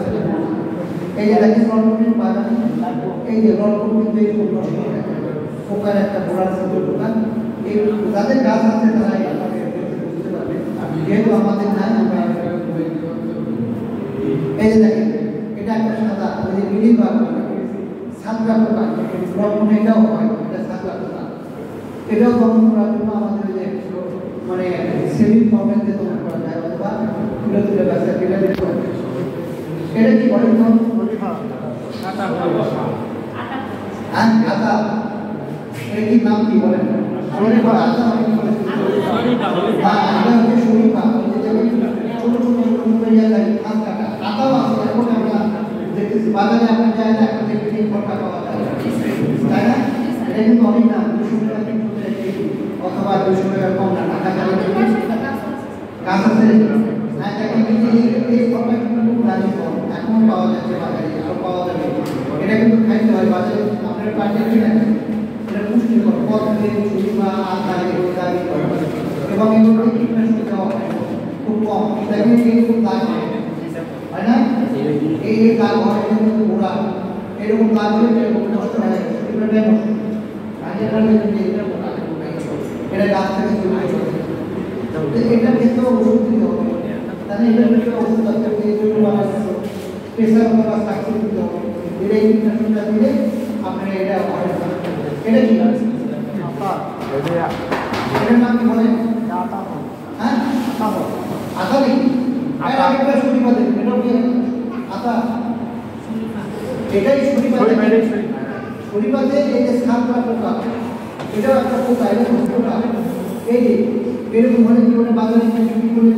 এই যে দেখেন লটকনের বাগান, এই যে লটকন কিন্তু এই পোকার একটা ঘোড়ার ছিল দোকান। এই যাদের গাছ আছে তারা বুঝতে পারবে, যেহেতু আমাদের নাই। এই যে দেখেন এটা একটা সাদা ওই যে মিলি বাগান সাদা পোকা, লটকন এটাও হয়, এটা সাদা পোকা। এটাও দমন করার জন্য আমাদের যে মানে সেভিং ফর্মেট দিয়ে দমন করা যায়, অথবা তুলে তুলে ব্যবসা এটা কি বলেন তো? হ্যাঁ আতা, এটা কি নাম কি বলেন? শরীফা। আতা মানে কি বলেন? হ্যাঁ এটা হচ্ছে শরীফা। ছোট ছোট জায়গায় খাস কাটা আতাও আছে, এখন আমরা দেখতেছি বাজারে আপনার যায় না, এখন দেখতে ফটা পাওয়া যায়, তাই না? এটা কিন্তু অনেক দাম, 200 টাকা অথবা 200 টাকা কম না, টাকা গাছ আছে। হ্যাঁ দেখেন এই ফলটা কিন্তু দামি ফল, এখন পাওয়া যাচ্ছে বাজারে, আরো পাওয়া যাবে। এটা কিন্তু খাইতে হয় বাজারে, আপনার বাজারে কিনে এটা পুষ্টিকর পদ্মে শরীফা আতা এগুলো দামি করে, এবং এগুলো কীটনাশক দেওয়া হয় খুব কম। দেখেন এইরকম দাগ হয় না, এই দাগ হয় কিন্তু গোড়া এরকম দাগ হলে এরকম নষ্ট হয়ে যায়, শরীরটা নষ্ট। এটা গাছ থেকে চলে আসে, এটা ক্ষেত্রে ওষুধ দিতে হবে, তাহলে এটার ক্ষেত্রে ওষুধ আছে, এই জন্য প্রেসার বা সাকসেস দিতে হবে। এটা এই কীটনাশকটা দিলে আপনার এটা হয়। এটা কি এটার নাম কি বলেন? হ্যাঁ আতা নাকি? একটা শরীফা দেবেন, এটাও কি আতা? এটাই শরীফা। শরীফাতে এই যে সাতটা পোকা, এটাও একটা পোকা, এটা পোকা। এই যে এরকম হলে কি বাজারে বিক্রি করে